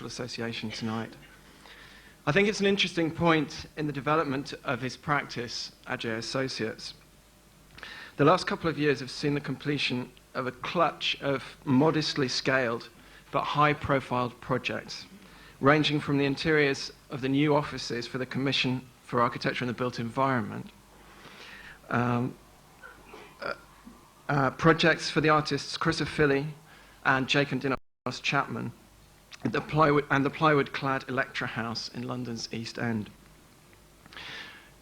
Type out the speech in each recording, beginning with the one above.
Association tonight. I think it's an interesting point in the development of his practice, Adjaye Associates. The last couple of years have seen the completion of a clutch of modestly scaled but high-profile projects, ranging from the interiors of the new offices for the Commission for Architecture and the Built Environment, projects for the artists Chris O'Philly and Jake and Dinos Chapman, the plywood-clad Elektra House in London's East End.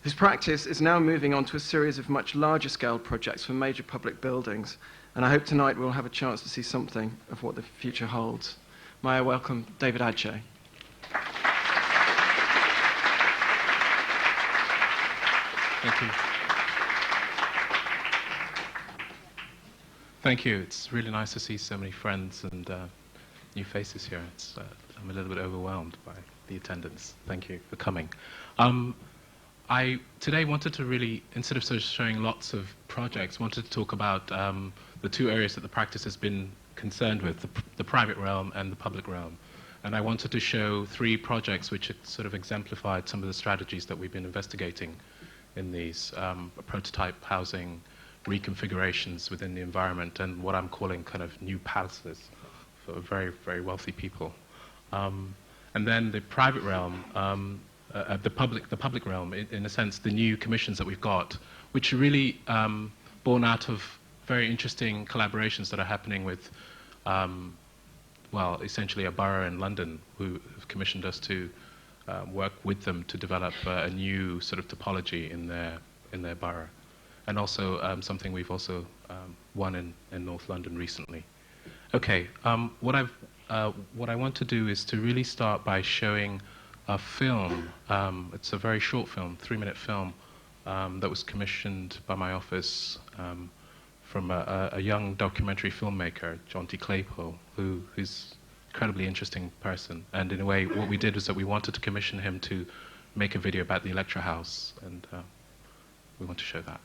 His practice is now moving on to a series of much larger-scale projects for major public buildings, and I hope tonight we'll have a chance to see something of what the future holds. May I welcome David Adjaye. Thank you. Thank you. It's really nice to see so many friends and new faces here. I'm a little bit overwhelmed by the attendance. Thank you for coming. I today wanted to really, instead of sort of showing lots of projects, wanted to talk about the two areas that the practice has been concerned with, the private realm and the public realm. And I wanted to show three projects which sort of exemplified some of the strategies that we've been investigating in these prototype housing reconfigurations within the environment and what I'm calling kind of new palaces for very, very wealthy people. And then the private realm, the public realm, in a sense, the new commissions that we've got, which are really born out of very interesting collaborations that are happening with, well, essentially a borough in London who have commissioned us to work with them to develop a new sort of topology in their borough. And also something we've also won in North London recently. Okay, what I want to do is to really start by showing a film. It's a very short film, 3-minute film, that was commissioned by my office from a young documentary filmmaker, John T. Claypole, who's an incredibly interesting person. And in a way, what we did was that we wanted to commission him to make a video about the Elektra House, and we want to show that.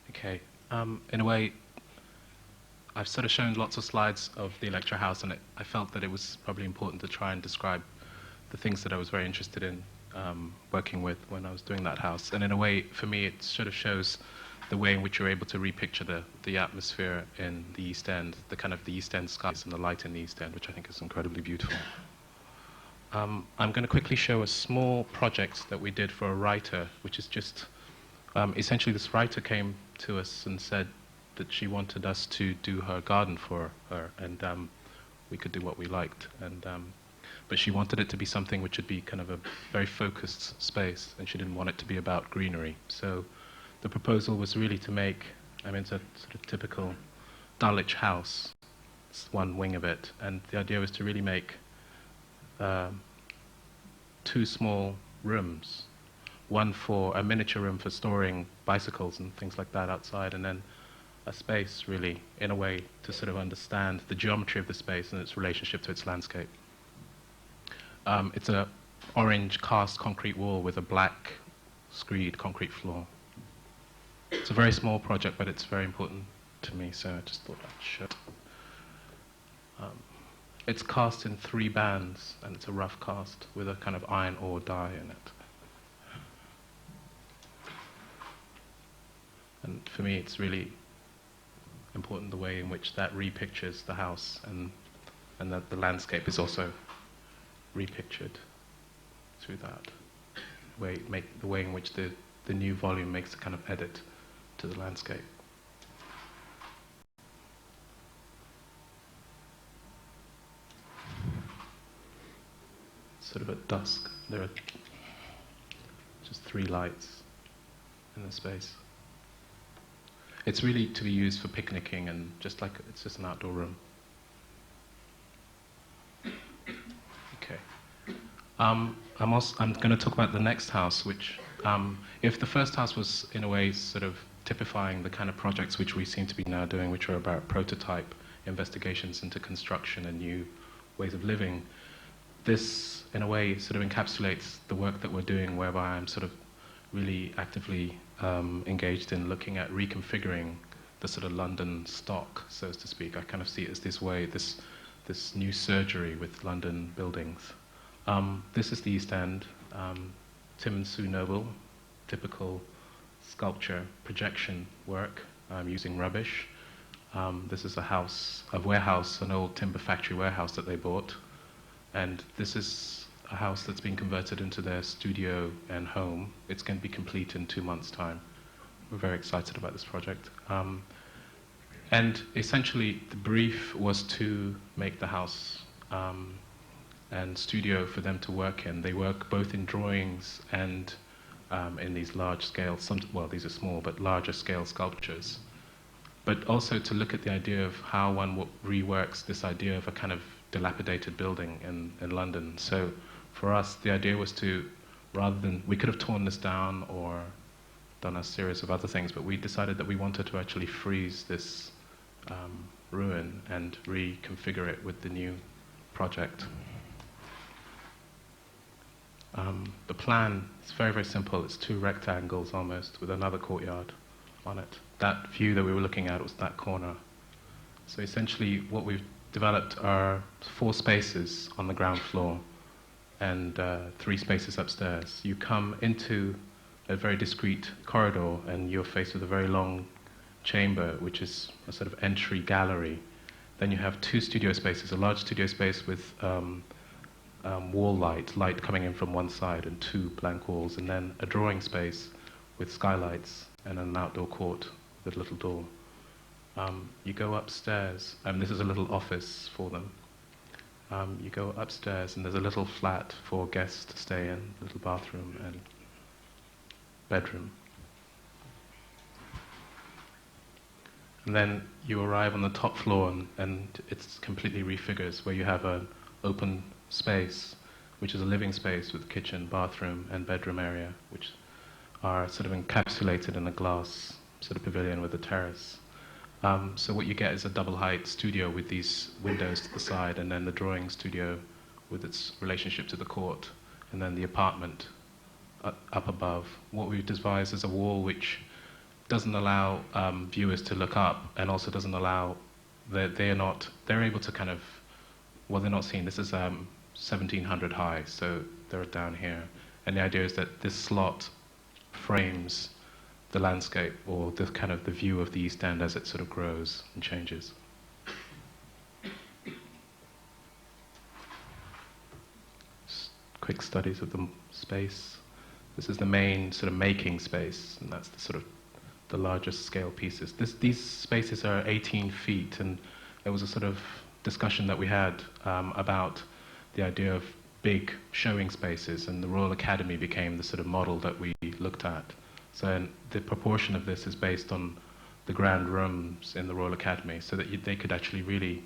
Okay. In a way, I've sort of shown lots of slides of the Elektra House, and I felt that it was probably important to try and describe the things that I was very interested in working with when I was doing that house. And in a way, for me, it sort of shows the way in which you're able to repicture the atmosphere in the East End, the kind of the East End skies and the light in the East End, which I think is incredibly beautiful. I'm going to quickly show a small project that we did for a writer, which is just, essentially this writer came to us and said that she wanted us to do her garden for her, and we could do what we liked. But she wanted it to be something which would be kind of a very focused space, and she didn't want it to be about greenery. So the proposal was really to make, I mean, it's a sort of typical Dulwich house, it's one wing of it, and the idea was to really make two small rooms, one for a miniature room for storing bicycles and things like that outside, and then a space really, in a way, to sort of understand the geometry of the space and its relationship to its landscape. It's a orange cast concrete wall with a black screed concrete floor. It's a very small project, but it's very important to me, so I just thought I'd show it. It's cast in 3 bands, and it's a rough cast with a kind of iron ore die in it. And for me, it's really important the way in which that repictures the house, and that the landscape is also repictured through that. The way in which the new volume makes a kind of edit to the landscape. Sort of at dusk, there are just 3 lights in the space. It's really to be used for picnicking, and just like it's just an outdoor room. Okay. I'm going to talk about the next house, which, if the first house was in a way sort of typifying the kind of projects which we seem to be now doing, which are about prototype investigations into construction and new ways of living. This, in a way, sort of encapsulates the work that we're doing, whereby I'm sort of really actively engaged in looking at reconfiguring the sort of London stock, so to speak. I kind of see it as this way, this new surgery with London buildings. This is the East End. Tim and Sue Noble, typical sculpture projection work using rubbish. This is a warehouse, an old timber factory warehouse that they bought. And this is a house that's been converted into their studio and home. It's going to be complete in 2 months' time. We're very excited about this project. And essentially, the brief was to make the house and studio for them to work in. They work both in drawings and in these large scale, well, these are small, but larger scale sculptures. But also to look at the idea of how one reworks this idea of a kind of dilapidated building in London. So for us, the idea was to, rather than, we could have torn this down or done a series of other things, but we decided that we wanted to actually freeze this ruin and reconfigure it with the new project. The plan is very, very simple. It's 2 rectangles almost with another courtyard on it. That view that we were looking at was that corner. So essentially what we've developed are 4 spaces on the ground floor and 3 spaces upstairs. You come into a very discreet corridor and you're faced with a very long chamber, which is a sort of entry gallery. Then you have 2 studio spaces, a large studio space with wall light coming in from one side and 2 blank walls, and then a drawing space with skylights and an outdoor court with a little door. You go upstairs, and this is a little office for them. You go upstairs and there's a little flat for guests to stay in, little bathroom and bedroom. And then you arrive on the top floor and it's completely refigures, where you have an open space, which is a living space with kitchen, bathroom and bedroom area, which are sort of encapsulated in a glass sort of pavilion with a terrace. So what you get is a double height studio with these windows to the side, and then the drawing studio with its relationship to the court, and then the apartment up above. What we've devised is a wall which doesn't allow viewers to look up, and also doesn't allow, they're able to kind of, well, they're not seen. This is 1700 high, so they're down here. And the idea is that this slot frames the landscape, or the kind of the view of the East End as it sort of grows and changes. Just quick studies of the space. This is the main sort of making space, and that's the sort of the largest scale pieces. These spaces are 18 feet, and there was a sort of discussion that we had about the idea of big showing spaces, and the Royal Academy became the sort of model that we looked at. So the proportion of this is based on the grand rooms in the Royal Academy, so that they could actually really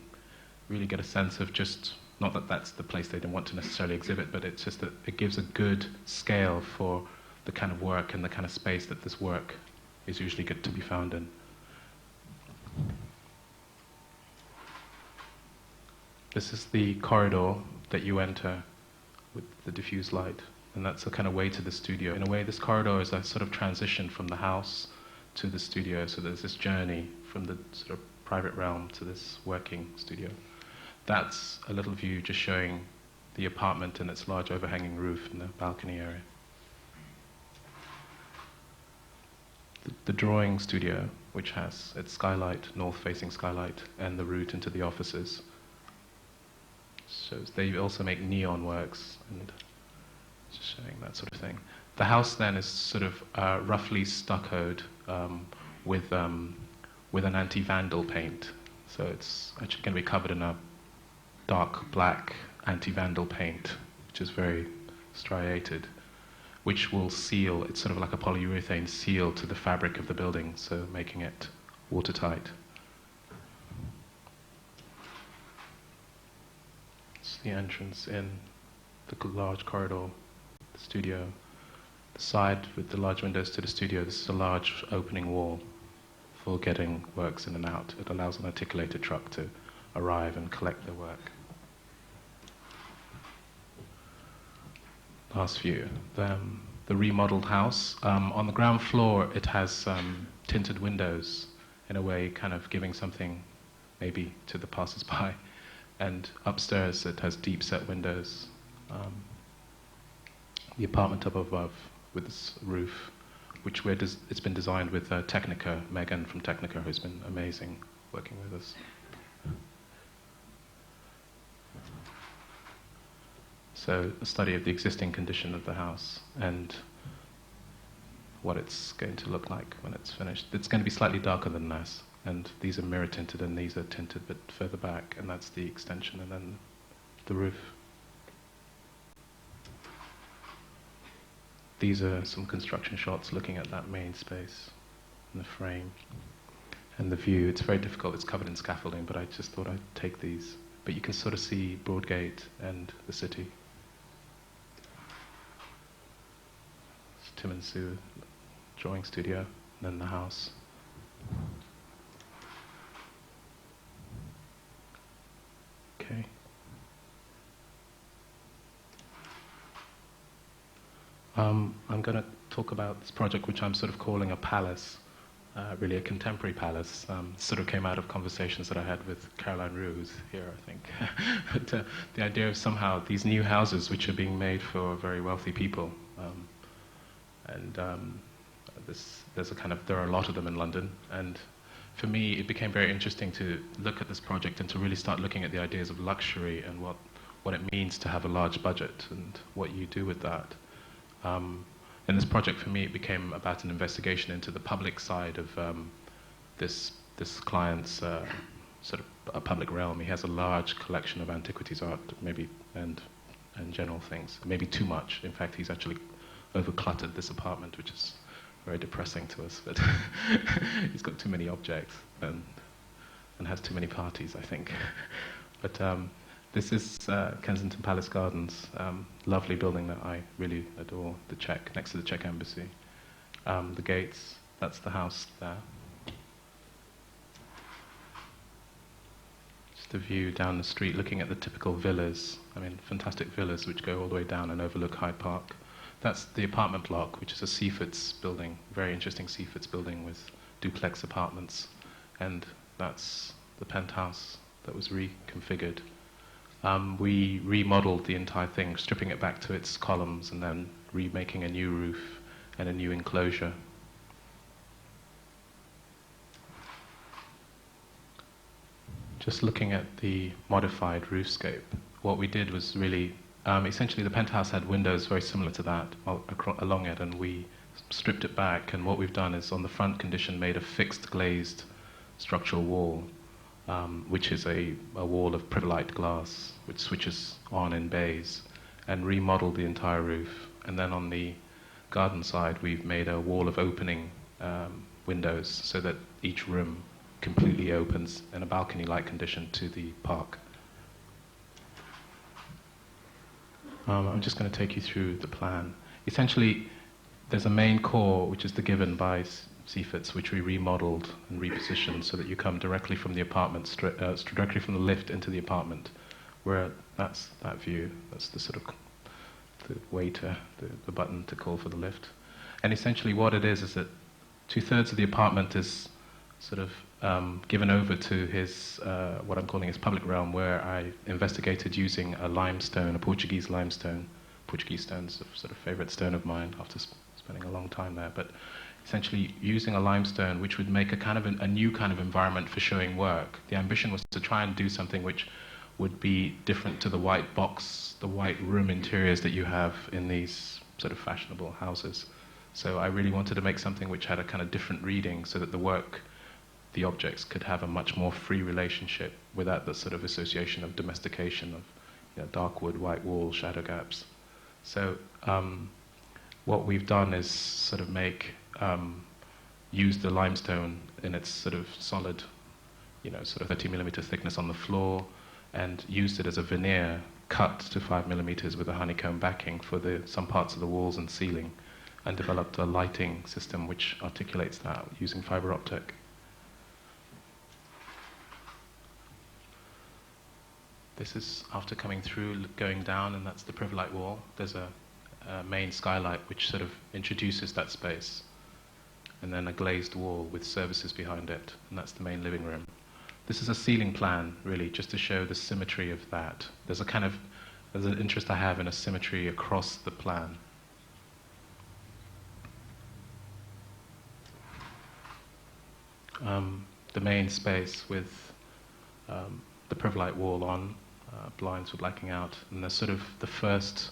get a sense of just, not that that's the place they didn't want to necessarily exhibit, but it's just that it gives a good scale for the kind of work and the kind of space that this work is usually good to be found in. This is the corridor that you enter with the diffuse light, and that's the kind of way to the studio. In a way, this corridor is a sort of transition from the house to the studio, so there's this journey from the sort of private realm to this working studio. That's a little view just showing the apartment and its large overhanging roof and the balcony area. The drawing studio, which has its skylight, north-facing skylight, and the route into the offices. So they also make neon works, and just showing that sort of thing. The house then is sort of roughly stuccoed with an anti-vandal paint. So it's actually going to be covered in a dark black anti-vandal paint, which is very striated, which will seal. It's sort of like a polyurethane seal to the fabric of the building, so making it watertight. It's the entrance in the large corridor, the studio. The side with the large windows to the studio, this is a large opening wall for getting works in and out. It allows an articulated truck to arrive and collect their work. Last view. The remodeled house. On the ground floor, it has tinted windows, in a way kind of giving something maybe to the passers-by. And upstairs, it has deep set windows. The apartment up above with this roof, which it's been designed with Technica, Megan from Technica, who's been amazing working with us. So a study of the existing condition of the house and what it's going to look like when it's finished. It's going to be slightly darker than this, and these are mirror tinted and these are tinted a bit further back, and that's the extension, and then the roof. These are some construction shots looking at that main space and the frame and the view. It's very difficult, it's covered in scaffolding, but I just thought I'd take these. But you can sort of see Broadgate and the city. It's Tim and Sue drawing studio, and then the house. Okay. I'm going to talk about this project, which I'm sort of calling a palace, really a contemporary palace. Sort of came out of conversations that I had with Caroline Roux, who's here, I think. But the idea of somehow these new houses, which are being made for very wealthy people, there are a lot of them in London, and for me, it became very interesting to look at this project and to really start looking at the ideas of luxury and what it means to have a large budget and what you do with that. In this project, for me, it became about an investigation into the public side of this client's sort of a public realm. He has a large collection of antiquities art, maybe, and general things. Maybe too much. In fact, he's actually over-cluttered this apartment, which is very depressing to us. But he's got too many objects and has too many parties, I think. But this is Kensington Palace Gardens, lovely building that I really adore, next to the Czech Embassy. The gates, that's the house there. Just a view down the street looking at the typical villas, fantastic villas which go all the way down and overlook Hyde Park. That's the apartment block, which is a Seafoods building, very interesting Seafoods building with duplex apartments. And that's the penthouse that was reconfigured. We remodeled the entire thing, stripping it back to its columns and then remaking a new roof and a new enclosure. Just looking at the modified roofscape, what we did was really, essentially the penthouse had windows very similar to that along it, and we stripped it back, and what we've done is on the front condition made a fixed glazed structural wall, which is a wall of Privolite glass, which switches on in bays, and remodeled the entire roof. And then on the garden side, we've made a wall of opening windows so that each room completely opens in a balcony-like condition to the park. I'm just going to take you through the plan. Essentially, there's a main core, which is the given by Seafoods, which we remodeled and repositioned so that you come directly from the apartment, directly from the lift into the apartment, where that's that view. That's the sort of the waiter, the button to call for the lift. And essentially what it is that 2/3 of the apartment is sort of given over to his, what I'm calling his public realm, where I investigated using a limestone, a Portuguese limestone. Portuguese stone's a sort of favorite stone of mine after spending a long time there. But essentially using a limestone which would make a kind of a new kind of environment for showing work. The ambition was to try and do something which would be different to the white box, the white room interiors that you have in these sort of fashionable houses. So I really wanted to make something which had a kind of different reading so that the work, the objects could have a much more free relationship without the sort of association of domestication of dark wood, white wall, shadow gaps. So what we've done is sort of use the limestone in its sort of solid, sort of 30mm thickness on the floor, and used it as a veneer cut to 5mm with a honeycomb backing for some parts of the walls and ceiling, and developed a lighting system which articulates that using fiber optic. This is after coming through, going down, and that's the Privilite wall. There's a main skylight which sort of introduces that space, and then a glazed wall with services behind it, and that's the main living room. This is a ceiling plan, really, just to show the symmetry of that. There's an interest I have in a symmetry across the plan. The main space with the Privilite wall on, blinds were blacking out, and there's sort of the first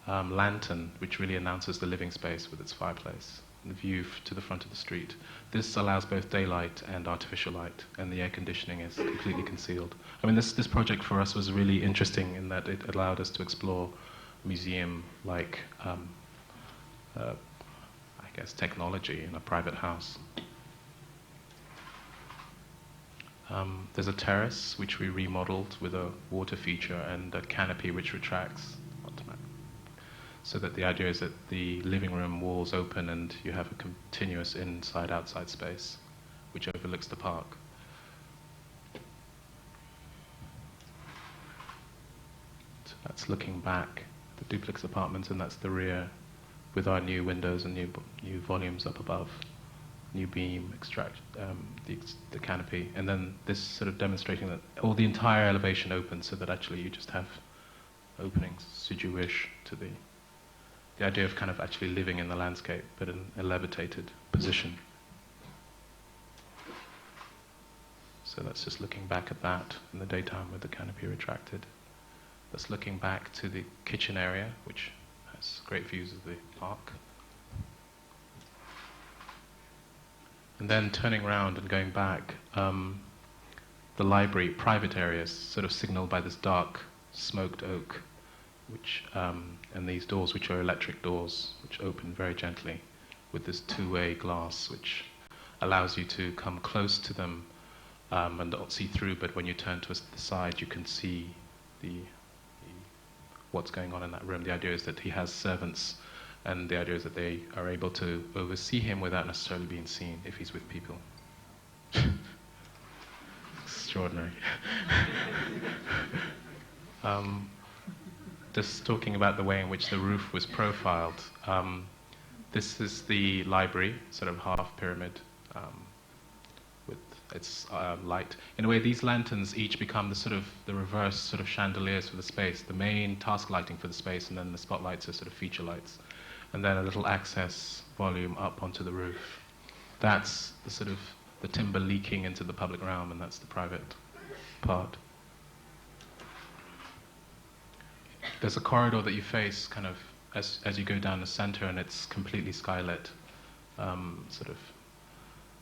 lantern, which really announces the living space with its fireplace, and the view to the front of the street. This allows both daylight and artificial light, and the air conditioning is completely concealed. I mean, this project for us was really interesting in that it allowed us to explore museum-like, I guess, technology in a private house. There's a terrace which we remodeled with a water feature and a canopy which retracts, so that the idea is that the living room walls open and you have a continuous inside-outside space which overlooks the park. So that's looking back at the duplex apartments, and that's the rear with our new windows and new volumes up above. New beam, the canopy, and then this sort of demonstrating that the entire elevation opens, so that actually you just have openings should you wish to the idea of kind of actually living in the landscape, but in a levitated position. So that's just looking back at that in the daytime with the canopy retracted. That's looking back to the kitchen area, which has great views of the park. And then turning around and going back, the library, private areas, sort of signaled by this dark smoked oak, which, and these doors, which are electric doors, which open very gently with this two-way glass, which allows you to come close to them and not see through, but when you turn to the side, you can see what's going on in that room. The idea is that he has servants, and the idea is that they are able to oversee him without necessarily being seen if he's with people. Extraordinary. Just talking about the way in which the roof was profiled. This is the library, sort of half pyramid, with its light. In a way, these lanterns each become the reverse sort of chandeliers for the space, the main task lighting for the space, and then the spotlights are sort of feature lights. And then a little access volume up onto the roof. That's the sort of the timber leaking into the public realm, and that's the private part. There's a corridor that you face kind of as you go down the center, and it's completely skylit. Sort of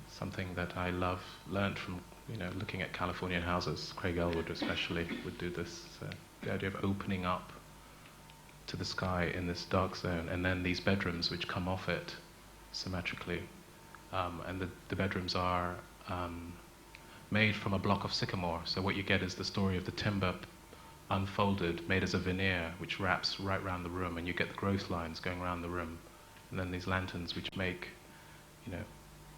something that I learned from looking at Californian houses. Craig Elwood especially would do this. So the idea of opening up to the sky in this dark zone, and then these bedrooms which come off it symmetrically. And the bedrooms are made from a block of sycamore, so what you get is the story of the timber unfolded, made as a veneer, which wraps right around the room, and you get the growth lines going around the room. And then these lanterns which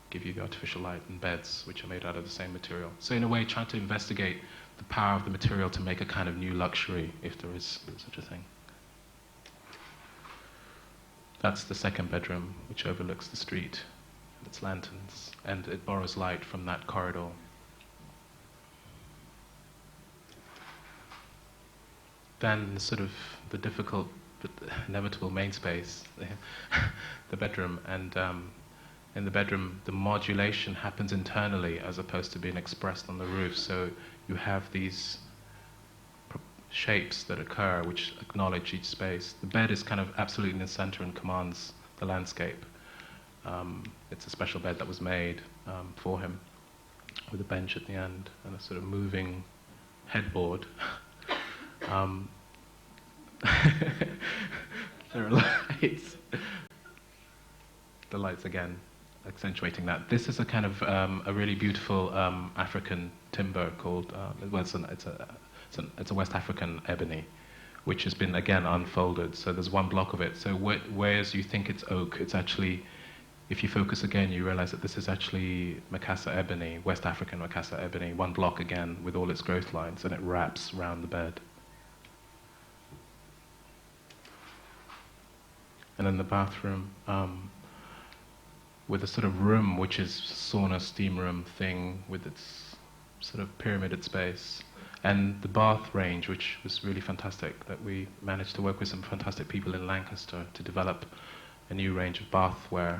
give you the artificial light, and beds which are made out of the same material. So in a way, trying to investigate the power of the material to make a kind of new luxury, if there is such a thing. That's the second bedroom, which overlooks the street, and its lanterns, and it borrows light from that corridor. Then sort of the difficult but inevitable main space, the bedroom, and in the bedroom the modulation happens internally as opposed to being expressed on the roof, so you have these shapes that occur which acknowledge each space. The bed is kind of absolutely in the center and commands the landscape. It's a special bed that was made for him with a bench at the end and a sort of moving headboard. There are lights. The lights again accentuating that. This is a kind of a really beautiful African timber called, it's a West African ebony, which has been again unfolded. So there's one block of it. So whereas you think it's oak, it's actually if you focus again, you realize that this is actually Makassar ebony, West African Makassar ebony, one block again with all its growth lines, and it wraps around the bed. And then the bathroom, with a sort of room, which is sauna, steam room thing, with its sort of pyramided space. And the bath range, which was really fantastic, that we managed to work with some fantastic people in Lancaster to develop a new range of bathware.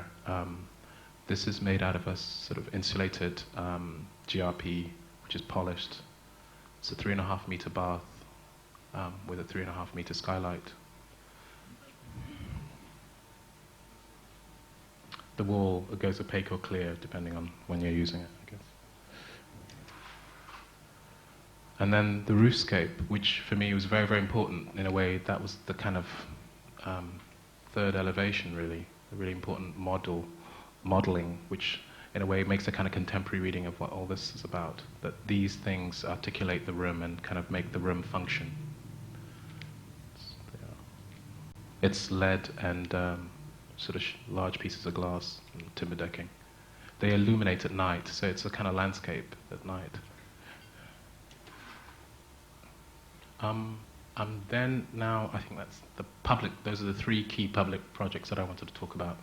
This is made out of a sort of insulated GRP, which is polished. It's a 3.5 meter bath with a 3.5 meter skylight. The wall, it goes opaque or clear, depending on when you're using it, I guess. And then the roofscape, which for me was very, very important in a way. That was the kind of third elevation, really, a really important modeling, which in a way makes a kind of contemporary reading of what all this is about, that these things articulate the room and kind of make the room function. It's lead and sort of large pieces of glass and timber decking. They illuminate at night, so it's a kind of landscape at night. Then now, I think that's the public, those are the three key public projects that I wanted to talk about.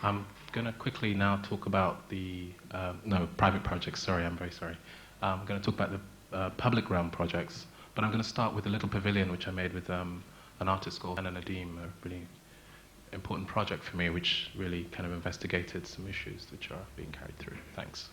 I'm going to quickly now talk about the, private projects, sorry, I'm very sorry. I'm going to talk about the public realm projects, but I'm going to start with a little pavilion which I made with an artist called Hannah Nadeem, a really important project for me, which really kind of investigated some issues which are being carried through. Thanks.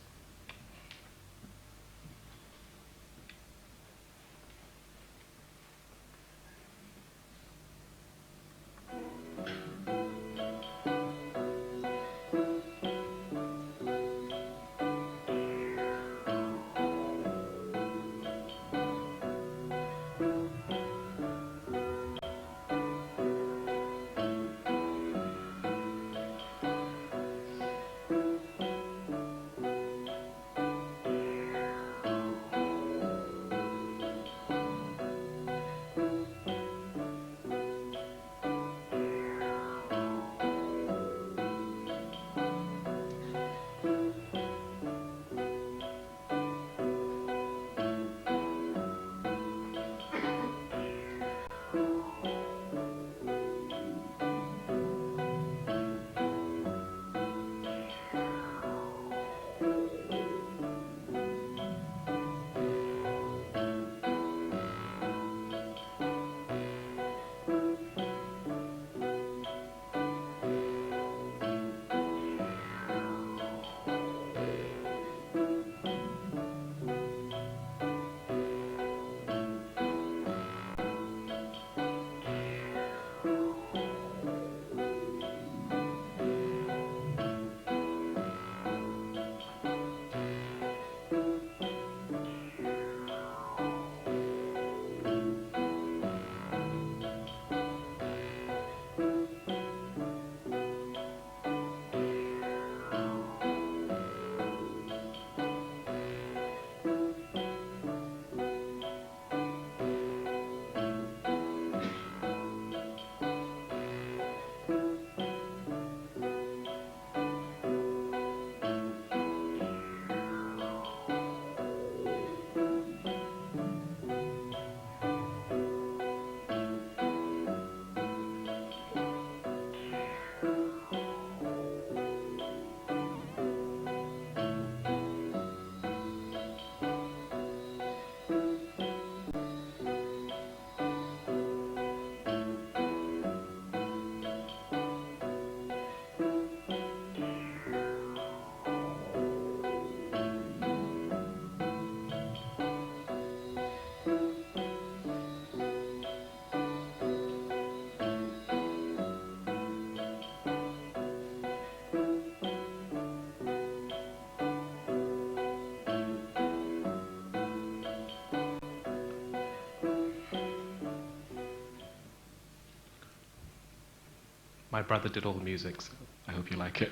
My brother did all the music, so I hope you like it.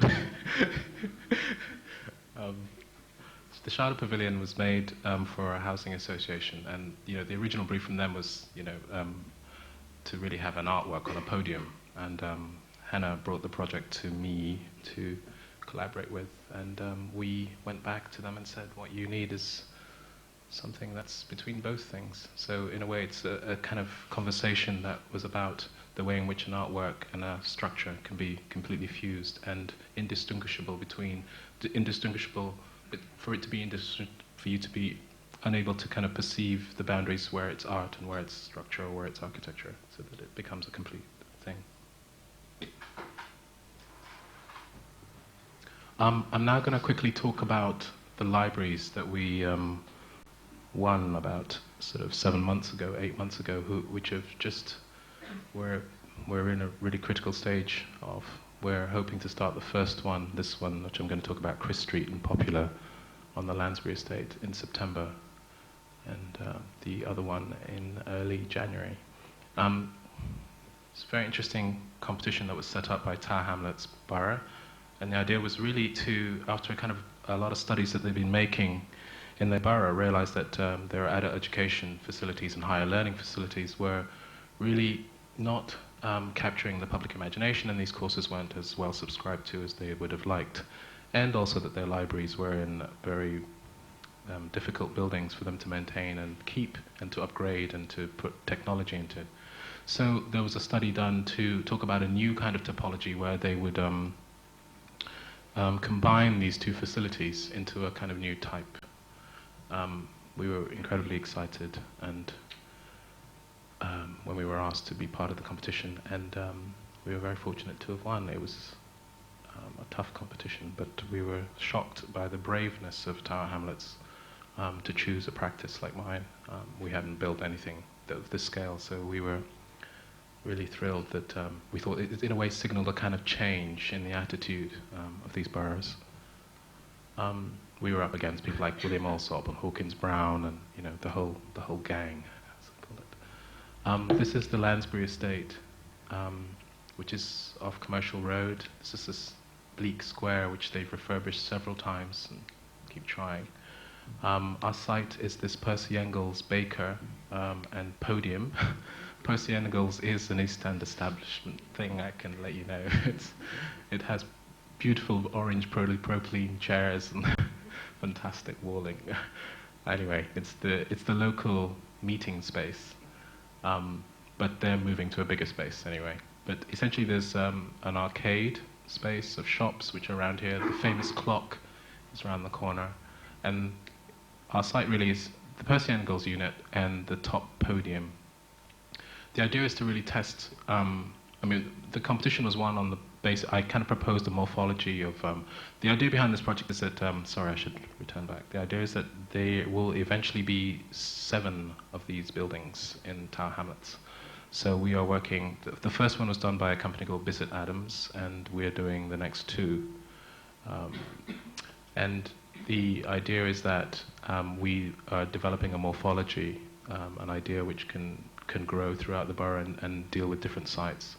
The Charlotte Pavilion was made for a housing association, and the original brief from them was to really have an artwork on a podium, and Hannah brought the project to me to collaborate with. And we went back to them and said, what you need is something that's between both things. So in a way, it's a kind of conversation that was about the way in which an artwork and a structure can be completely fused and indistinguishable for it to be for you to be unable to kind of perceive the boundaries where it's art and where it's structure or where it's architecture, so that it becomes a complete thing. I'm now going to quickly talk about the libraries that we won about sort of 7 months ago, 8 months ago, which have just, we're in a really critical stage of. We're hoping to start the first one, this one, which I'm going to talk about, Chris Street and Popular, on the Lansbury estate in September, and the other one in early January. It's a very interesting competition that was set up by Tower Hamlets borough, and the idea was really to, after a lot of studies that they've been making in their borough, realize that their adult education facilities and higher learning facilities were really not capturing the public imagination, and these courses weren't as well subscribed to as they would have liked. And also that their libraries were in very difficult buildings for them to maintain and keep and to upgrade and to put technology into. So there was a study done to talk about a new kind of topology where they would combine these two facilities into a kind of new type. We were incredibly excited and when we were asked to be part of the competition, and we were very fortunate to have won. It was a tough competition, but we were shocked by the braveness of Tower Hamlets to choose a practice like mine. We hadn't built anything of this scale, so we were really thrilled that we thought it in a way signaled a kind of change in the attitude of these boroughs. We were up against people like William Alsop and Hawkins Brown and the whole gang, as I call it. This is the Lansbury estate, which is off Commercial Road. This is this bleak square which they've refurbished several times and keep trying. Our site is this Percy Engels baker and podium. Percy Engels is an East End establishment thing, I can let you know. It has beautiful orange propylene chairs and fantastic walling. Anyway, it's the local meeting space, but they're moving to a bigger space anyway. But essentially there's an arcade space of shops which are around here. The famous clock is around the corner. And our site really is the Percy Engels unit and the top podium. The idea is to really test, the competition was won on the basis, I kind of proposed a morphology of, the idea behind this project is that, sorry, I should return back. The idea is that there will eventually be 7 of these buildings in Tower Hamlets. So we are working, the first one was done by a company called Bissett Adams, and we're doing the next 2. And the idea is that we are developing a morphology, an idea which can grow throughout the borough and deal with different sites.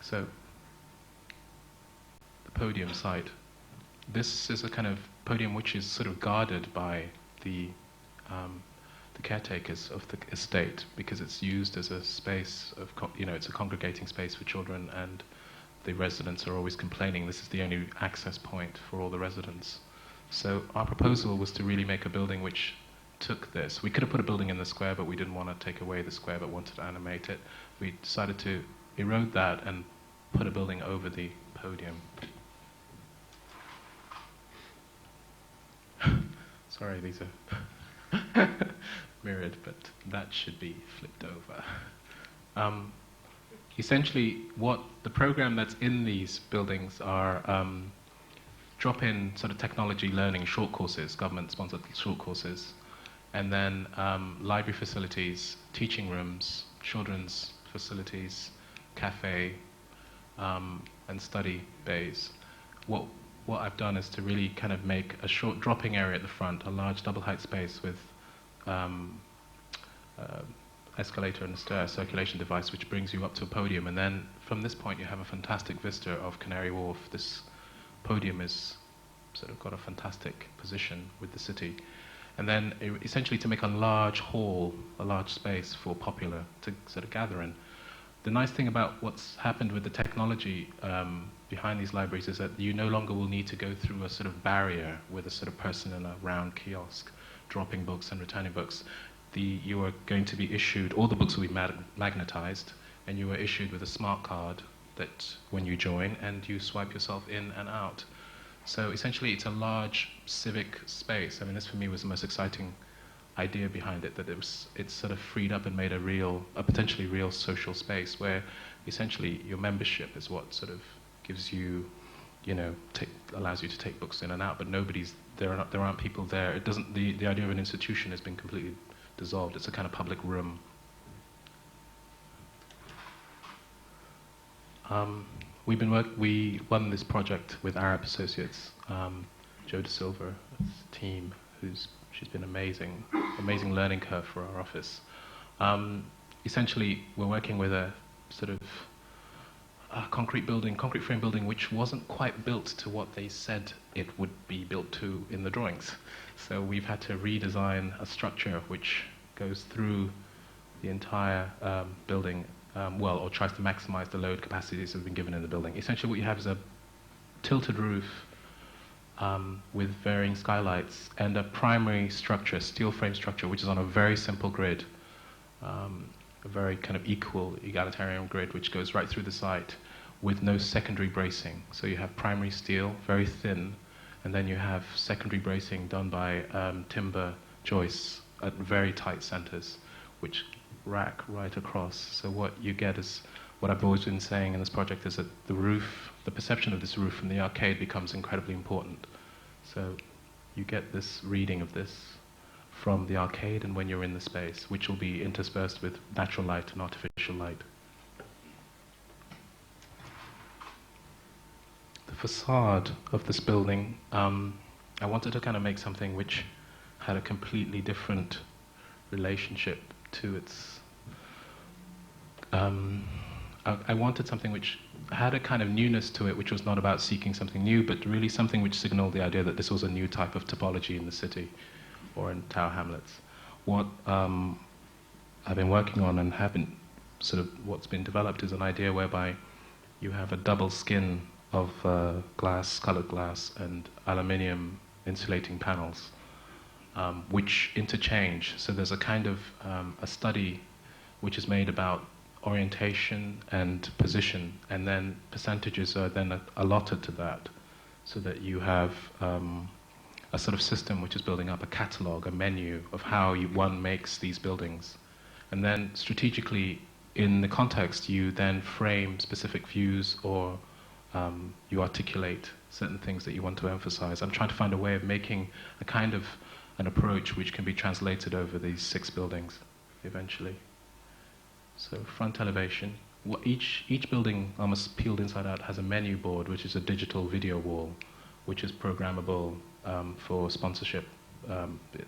So, the podium site. This is a kind of podium which is sort of guarded by the caretakers of the estate, because it's used as a space of, it's a congregating space for children, and the residents are always complaining this is the only access point for all the residents. So our proposal was to really make a building which took this. We could have put a building in the square, but we didn't want to take away the square, but wanted to animate it. We decided to erode that and put a building over the podium. Sorry, these are mirrored, but that should be flipped over. Essentially, what the program that's in these buildings are drop-in sort of technology learning short courses, government-sponsored short courses, and then library facilities, teaching rooms, children's facilities, cafe, and study bays. What I've done is to really kind of make a short dropping area at the front, a large double-height space with escalator and a circulation device which brings you up to a podium, and then from this point you have a fantastic vista of Canary Wharf. This podium is sort of got a fantastic position with the city. And then essentially to make a large hall, a large space for Popular to sort of gather in. The nice thing about what's happened with the technology behind these libraries is that you no longer will need to go through a sort of barrier with a sort of person in a round kiosk dropping books and returning books. You are going to be issued, all the books will be magnetized, and you are issued with a smart card that when you join, and you swipe yourself in and out. So essentially it's a large civic space. I mean, this for me was the most exciting idea behind it, that it's sort of freed up and made a potentially real social space where essentially your membership is what sort of gives you, allows you to take books in and out, but there aren't people there. It doesn't, the idea of an institution has been completely dissolved. It's a kind of public room. We won this project with Arab Associates, Joe De Silva, team, she's been amazing learning curve for our office. Essentially, we're working with a sort of concrete frame building, which wasn't quite built to what they said it would be built to in the drawings. So we've had to redesign a structure which goes through the entire building, or tries to maximize the load capacities that have been given in the building. Essentially what you have is a tilted roof with varying skylights and a primary structure, steel frame structure, which is on a very simple grid, a very kind of egalitarian grid, which goes right through the site with no secondary bracing. So you have primary steel, very thin, and then you have secondary bracing done by timber joists at very tight centers, which rack right across. So what you get is, what I've always been saying in this project is that the roof, the perception of this roof from the arcade becomes incredibly important. So you get this reading of this from the arcade and when you're in the space, which will be interspersed with natural light and artificial light. The facade of this building, I wanted to kind of make something which had a completely different relationship to its... I wanted something which had a kind of newness to it, which was not about seeking something new, but really something which signaled the idea that this was a new type of topology in the city, or in Tower Hamlets. What I've been working on and haven't sort of what's been developed is an idea whereby you have a double skin of glass, colored glass, and aluminium insulating panels, which interchange. So there's a kind of a study which is made about orientation and position, and then percentages are then allotted to that, so that you have a sort of system which is building up a catalog, a menu of how one makes these buildings. And then strategically, in the context, you then frame specific views, or you articulate certain things that you want to emphasize. I'm trying to find a way of making a kind of an approach which can be translated over these 6 buildings eventually. So front elevation. Each building, almost peeled inside out, has a menu board, which is a digital video wall, which is programmable for sponsorship.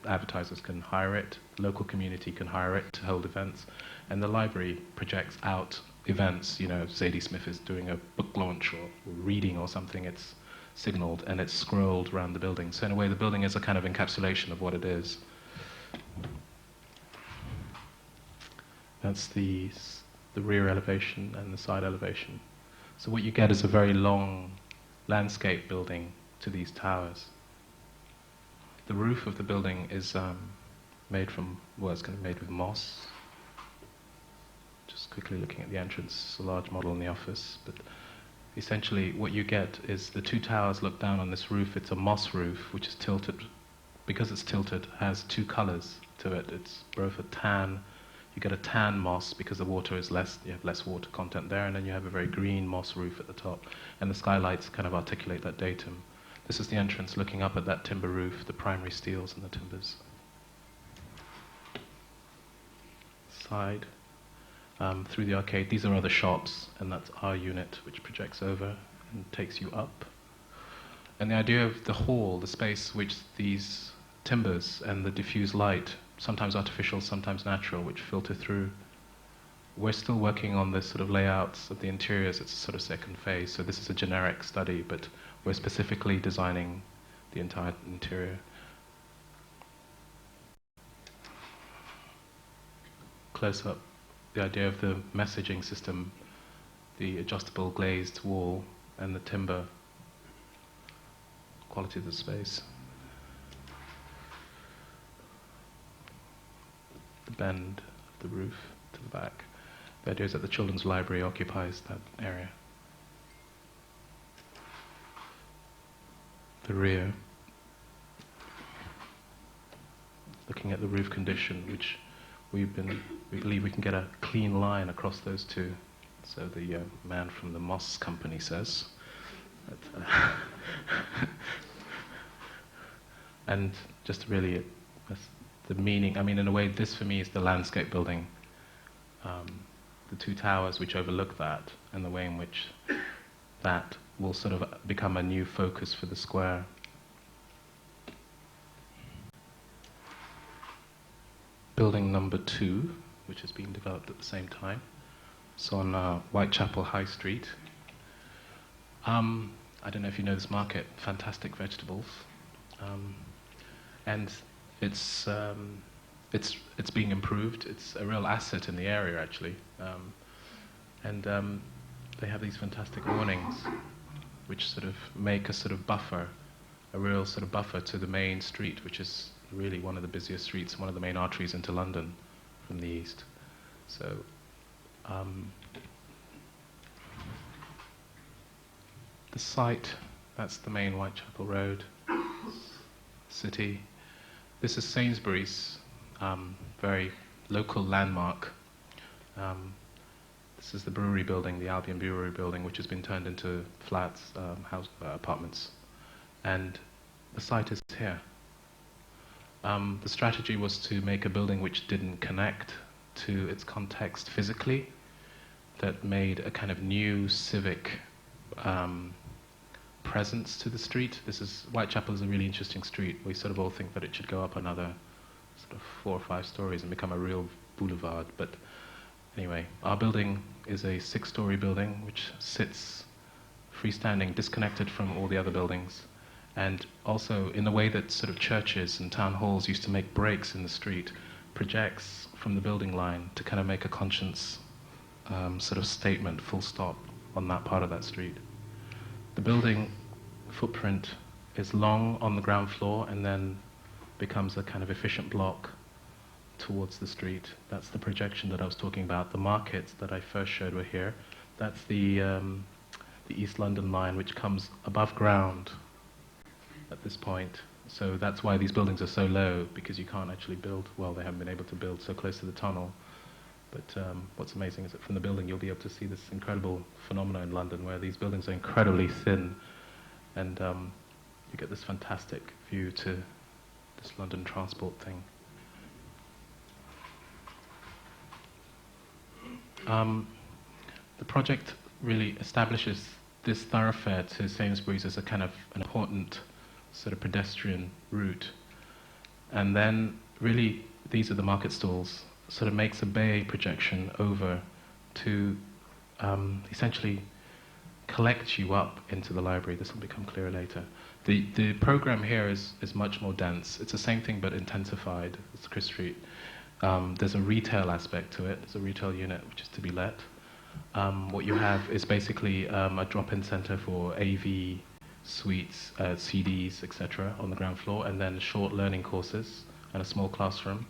Advertisers can hire it, local community can hire it to hold events, and the library projects out events. Zadie Smith is doing a book launch or reading or something, it's signaled and it's scrolled around the building. So in a way, the building is a kind of encapsulation of what it is. That's the rear elevation and the side elevation. So what you get is a very long landscape building to these towers. The roof of the building is made from, it's kind of made with moss. Just quickly looking at the entrance, it's a large model in the office, but essentially what you get is the 2 towers look down on this roof. It's a moss roof, which is tilted. Because it's tilted, has 2 colors to it. It's both a tan, you get a tan moss because the water is less, you have less water content there, and then you have a very green moss roof at the top, and the skylights kind of articulate that datum. This is the entrance looking up at that timber roof, the primary steels and the timbers. Side, through the arcade, these are other shops, and that's our unit, which projects over and takes you up. And the idea of the hall, the space which these timbers and the diffuse light, sometimes artificial, sometimes natural, which filter through. We're still working on the sort of layouts of the interiors. It's a sort of second phase, so this is a generic study, but we're specifically designing the entire interior. Close up, the idea of the messaging system, the adjustable glazed wall, and the timber quality of the space. The bend of the roof to the back. The idea is that the children's library occupies that area. The rear, looking at the roof condition, which we believe we can get a clean line across those two. So the man from the Moss company says. And just really, the meaning, I mean, in a way, this for me is the landscape building. The two towers which overlook that, and the way in which that will sort of become a new focus for the square. Building number 2, which is being developed at the same time. It's on Whitechapel High Street. I don't know if you know this market, fantastic vegetables. And it's being improved. It's a real asset in the area, actually. They have these fantastic awnings, which sort of make a sort of buffer, a real sort of buffer to the main street, which is really one of the busiest streets, one of the main arteries into London from the east. So, the site, that's the main Whitechapel Road city. This is Sainsbury's, very local landmark. This is the brewery building, the Albion Brewery building, which has been turned into flats, apartments. And the site is here. The strategy was to make a building which didn't connect to its context physically, that made a kind of new civic presence to the street. Whitechapel is a really interesting street. We sort of all think that it should go up another sort of 4 or 5 stories and become a real boulevard. But anyway, our building is a 6-story building which sits freestanding, disconnected from all the other buildings. And also, in the way that sort of churches and town halls used to make breaks in the street, projects from the building line to kind of make a conscience sort of statement, full stop, on that part of that street. The building footprint is long on the ground floor and then becomes a kind of efficient block towards the street. That's the projection that I was talking about. The markets that I first showed were here. That's the East London line, which comes above ground at this point. So that's why these buildings are so low, because you can't actually build, well, they haven't been able to build so close to the tunnel. But what's amazing is that from the building you'll be able to see this incredible phenomena in London where these buildings are incredibly thin, and you get this fantastic view to this London transport thing. The project really establishes this thoroughfare to Sainsbury's as a kind of an important sort of pedestrian route. And then really, these are the market stalls, sort of makes a bay projection over to essentially collect you up into the library. This will become clearer later. The program here is much more dense. It's the same thing but intensified. It's Chris Street. There's a retail aspect to it. There's a retail unit which is to be let. What you have is basically a drop-in center for AV, suites, CDs, etc. on the ground floor, and then short learning courses and a small classroom.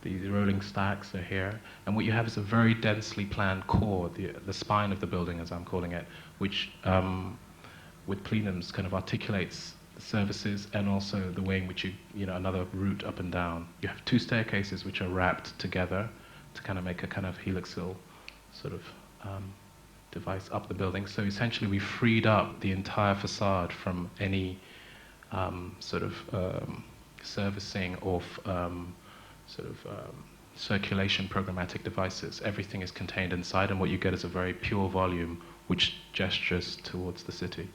The rolling stacks are here, and what you have is a very densely planned core, the spine of the building, as I'm calling it, which with plenums kind of articulates the services and also the way in which another route up and down. You have 2 staircases which are wrapped together to kind of make a kind of helixal sort of device up the building. So essentially we freed up the entire facade from any sort of servicing of circulation programmatic devices. Everything is contained inside, and what you get is a very pure volume which gestures towards the city.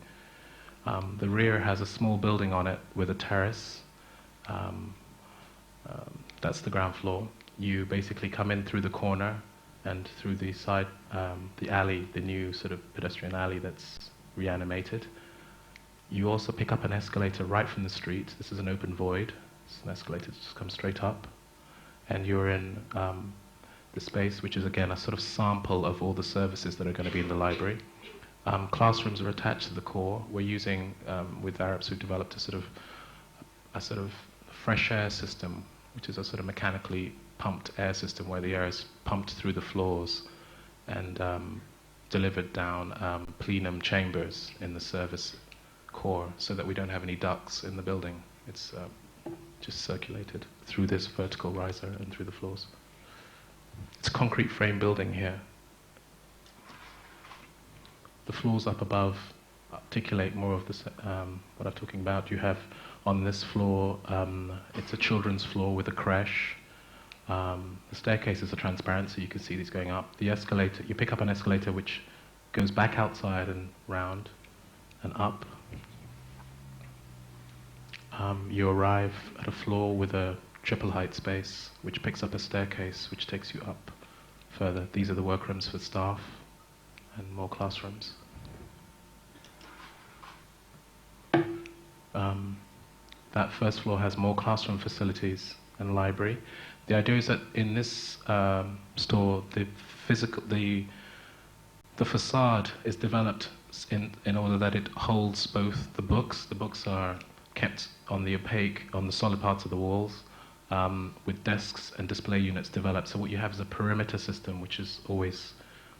The rear has a small building on it with a terrace. That's the ground floor. You basically come in through the corner and through the side, the alley, the new sort of pedestrian alley that's reanimated. You also pick up an escalator right from the street. This is an open void. It's an escalator that just comes straight up. And you're in the space, which is again a sort of sample of all the services that are going to be in the library. Classrooms are attached to the core. We're using, with Arabs, who developed a sort of fresh air system, which is a sort of mechanically pumped air system where the air is pumped through the floors and delivered down plenum chambers in the service core, so that we don't have any ducts in the building. It's just circulated through this vertical riser and through the floors. It's a concrete frame building here. The floors up above articulate more of this, what I'm talking about. You have on this floor, it's a children's floor with a creche. The staircases are transparent, so you can see these going up. The escalator, you pick up an escalator which goes back outside and round and up. You arrive at a floor with a triple height space which picks up a staircase which takes you up further. These are the workrooms for staff and more classrooms. That first floor has more classroom facilities and library. The idea is that in this store, the facade is developed in order that it holds both the books. The books are kept on the opaque, on the solid parts of the walls, with desks and display units developed. So what you have is a perimeter system which is always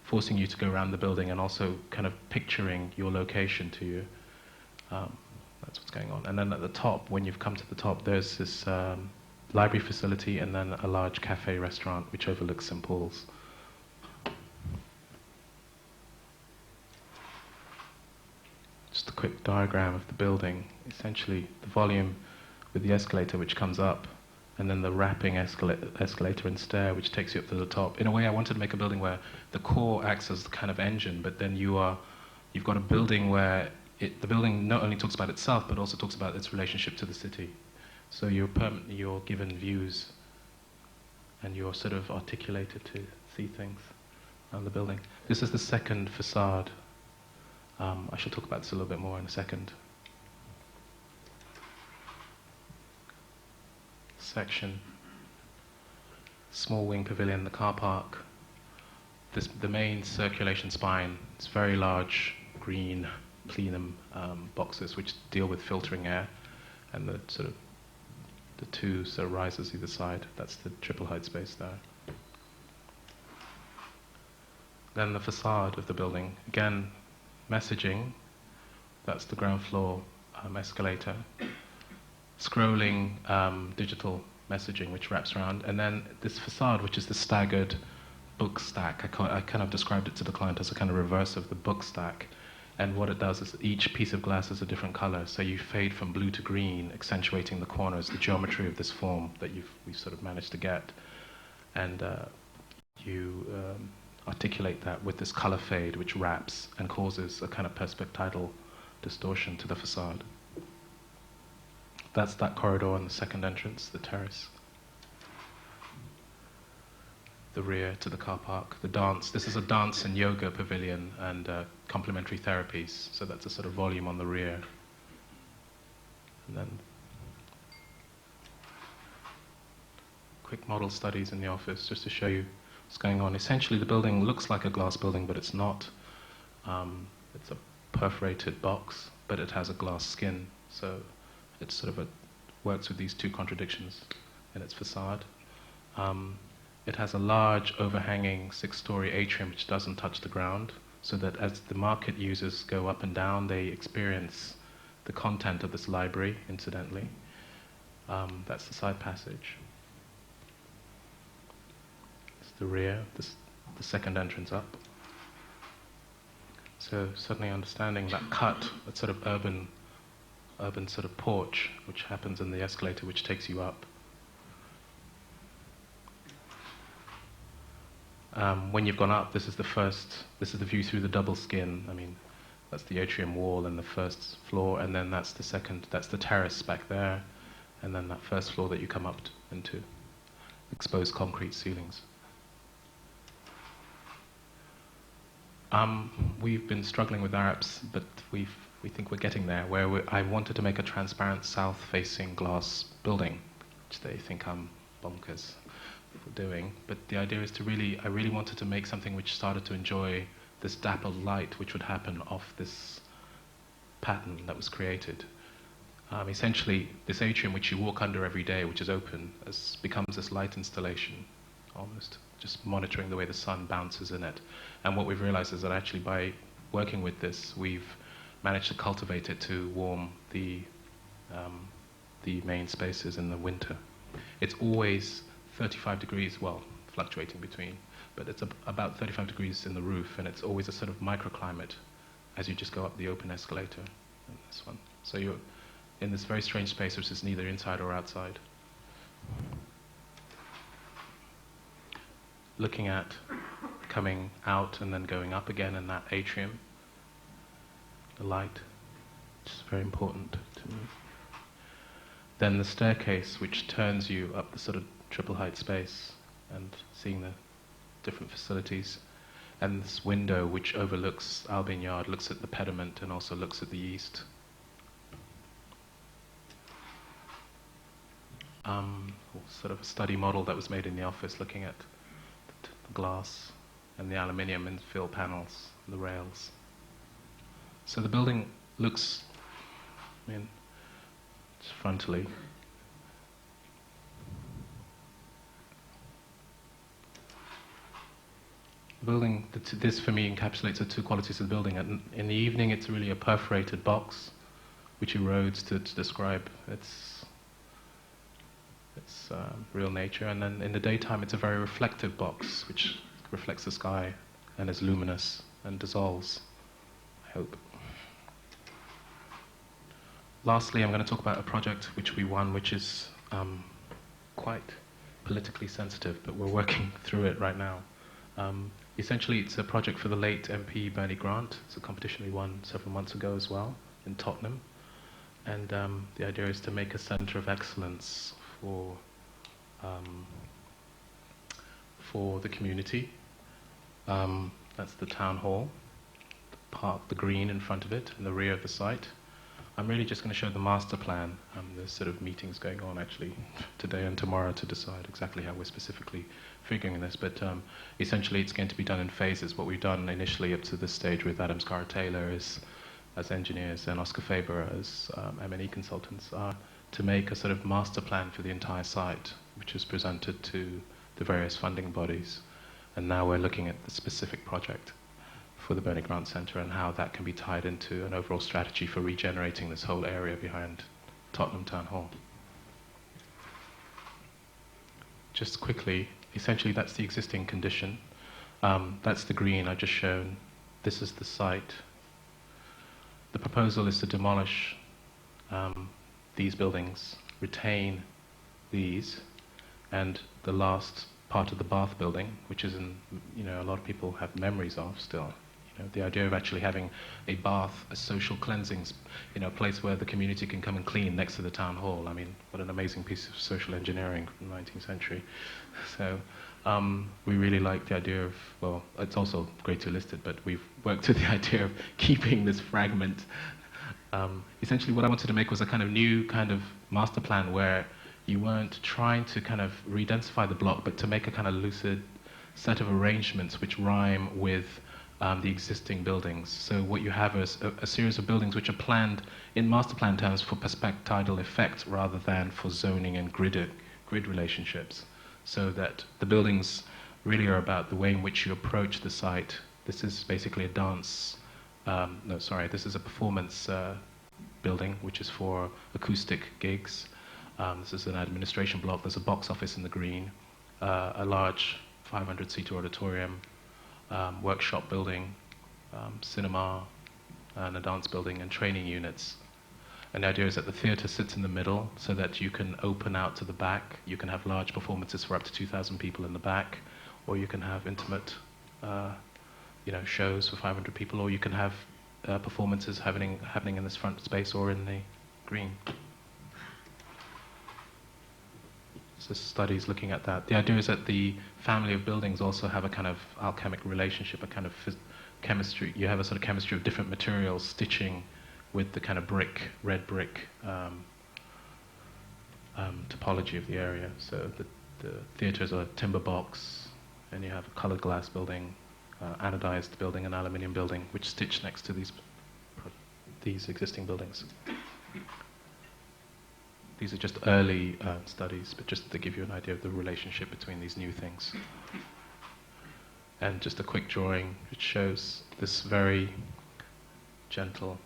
forcing you to go around the building and also kind of picturing your location to you. That's what's going on. And then at the top, when you've come to the top, there's this library facility and then a large cafe restaurant which overlooks St. Paul's. Just a quick diagram of the building. Essentially, the volume with the escalator which comes up, and then the wrapping escalator and stair which takes you up to the top. In a way, I wanted to make a building where the core acts as the kind of engine, but then you've got a building where the building not only talks about itself, but also talks about its relationship to the city. So you're given views, and you're sort of articulated to see things on the building. This is the second facade. I shall talk about this a little bit more in a second. Section. Small wing pavilion, the car park. The main circulation spine. It's very large green plenum boxes which deal with filtering air, and the two sort of risers either side. That's the triple height space there. Then the facade of the building. Again, messaging. That's the ground floor escalator. Scrolling digital messaging which wraps around, and then this facade, which is the staggered book stack. I kind of described it to the client as a kind of reverse of the book stack. And what it does is each piece of glass is a different color, so you fade from blue to green, accentuating the corners, the geometry of this form that we've sort of managed to get. And you articulate that with this color fade, which wraps and causes a kind of perspectile distortion to the facade. That's that corridor on the second entrance, the terrace. The rear to the car park, the dance. This is a dance and yoga pavilion and complementary therapies. So that's a sort of volume on the rear. And then quick model studies in the office just to show you what's going on. Essentially, the building looks like a glass building, but it's not. It's a perforated box, but it has a glass skin. So it sort of works with these two contradictions in its facade. It has a large overhanging 6-story atrium which doesn't touch the ground, so that as the market users go up and down, they experience the content of this library, incidentally. That's the side passage. It's the rear, the second entrance up. So suddenly understanding that cut, that sort of urban sort of porch, which happens in the escalator, which takes you up. When you've gone up, this is the view through the double skin. I mean, that's the atrium wall and the first floor, and then that's the terrace back there, and then that first floor that you come up into, exposed concrete ceilings. We've been struggling with Arabs, but we think we're getting there, where I wanted to make a transparent south-facing glass building, which they think I'm bonkers for doing. But the idea is I really wanted to make something which started to enjoy this dappled light which would happen off this pattern that was created. Essentially, this atrium which you walk under every day, which is open, becomes this light installation, almost, just monitoring the way the sun bounces in it. And what we've realized is that actually by working with this, we've managed to cultivate it to warm the main spaces in the winter. It's always 35 degrees, well, fluctuating between, but it's about 35 degrees in the roof, and it's always a sort of microclimate as you just go up the open escalator in this one. So you're in this very strange space which is neither inside or outside. Looking at coming out and then going up again in that atrium, the light, which is very important to me. Then the staircase, which turns you up the sort of triple height space and seeing the different facilities. And this window, which overlooks Albion Yard, looks at the pediment and also looks at the east. Sort of a study model that was made in the office, looking at the glass and the aluminium infill panels, and the rails. So the building looks, just frontally. The building, this for me encapsulates the two qualities of the building. In the evening, it's really a perforated box, which erodes to describe its real nature. And then in the daytime, it's a very reflective box, which reflects the sky and is luminous and dissolves, I hope. Lastly, I'm going to talk about a project which we won, which is quite politically sensitive, but we're working through it right now. Essentially, it's a project for the late MP Bernie Grant. It's a competition we won several months ago as well in Tottenham. And the idea is to make a centre of excellence for the community. That's the town hall, the park, the green in front of it, and the rear of the site. I'm really just going to show the master plan. There's sort of meetings going on actually today and tomorrow to decide exactly how we're specifically figuring this, but essentially it's going to be done in phases. What we've done initially up to this stage with Adam Scarra-Taylor as engineers and Oscar Faber as M&E consultants are to make a sort of master plan for the entire site, which is presented to the various funding bodies. And now we're looking at the specific project for the Bernie Grant Centre and how that can be tied into an overall strategy for regenerating this whole area behind Tottenham Town Hall. Just quickly, essentially that's the existing condition. That's the green I've just shown. This is the site. The proposal is to demolish these buildings, retain these, and the last part of the Bath building, which is a lot of people have memories of still. The idea of actually having a bath, a social cleansing, a place where the community can come and clean next to the town hall. I mean, what an amazing piece of social engineering from the 19th century. So we really like the idea of, well, it's also great to list it, but we've worked with the idea of keeping this fragment. Essentially what I wanted to make was a kind of new kind of master plan where you weren't trying to kind of re-densify the block, but to make a kind of lucid set of arrangements which rhyme with the existing buildings. So what you have is a series of buildings which are planned in master plan terms for perspectival effect rather than for zoning and grid relationships. So that the buildings really are about the way in which you approach the site. This is basically a dance, this is a performance building which is for acoustic gigs. This is an administration block. There's a box office in the green, a large 500-seater auditorium, workshop building, cinema, and a dance building, and training units. And the idea is that the theatre sits in the middle so that you can open out to the back. You can have large performances for up to 2,000 people in the back, or you can have intimate shows for 500 people, or you can have performances happening in this front space or in the green. So studies looking at that. The idea is that the family of buildings also have a kind of alchemic relationship, a kind of chemistry. You have a sort of chemistry of different materials stitching with the kind of red brick topology of the area. So the theatre is a timber box, and you have a coloured glass building, anodized building, an aluminium building, which stitched next to these existing buildings. These are just early studies, but just to give you an idea of the relationship between these new things. And just a quick drawing which shows this very gentle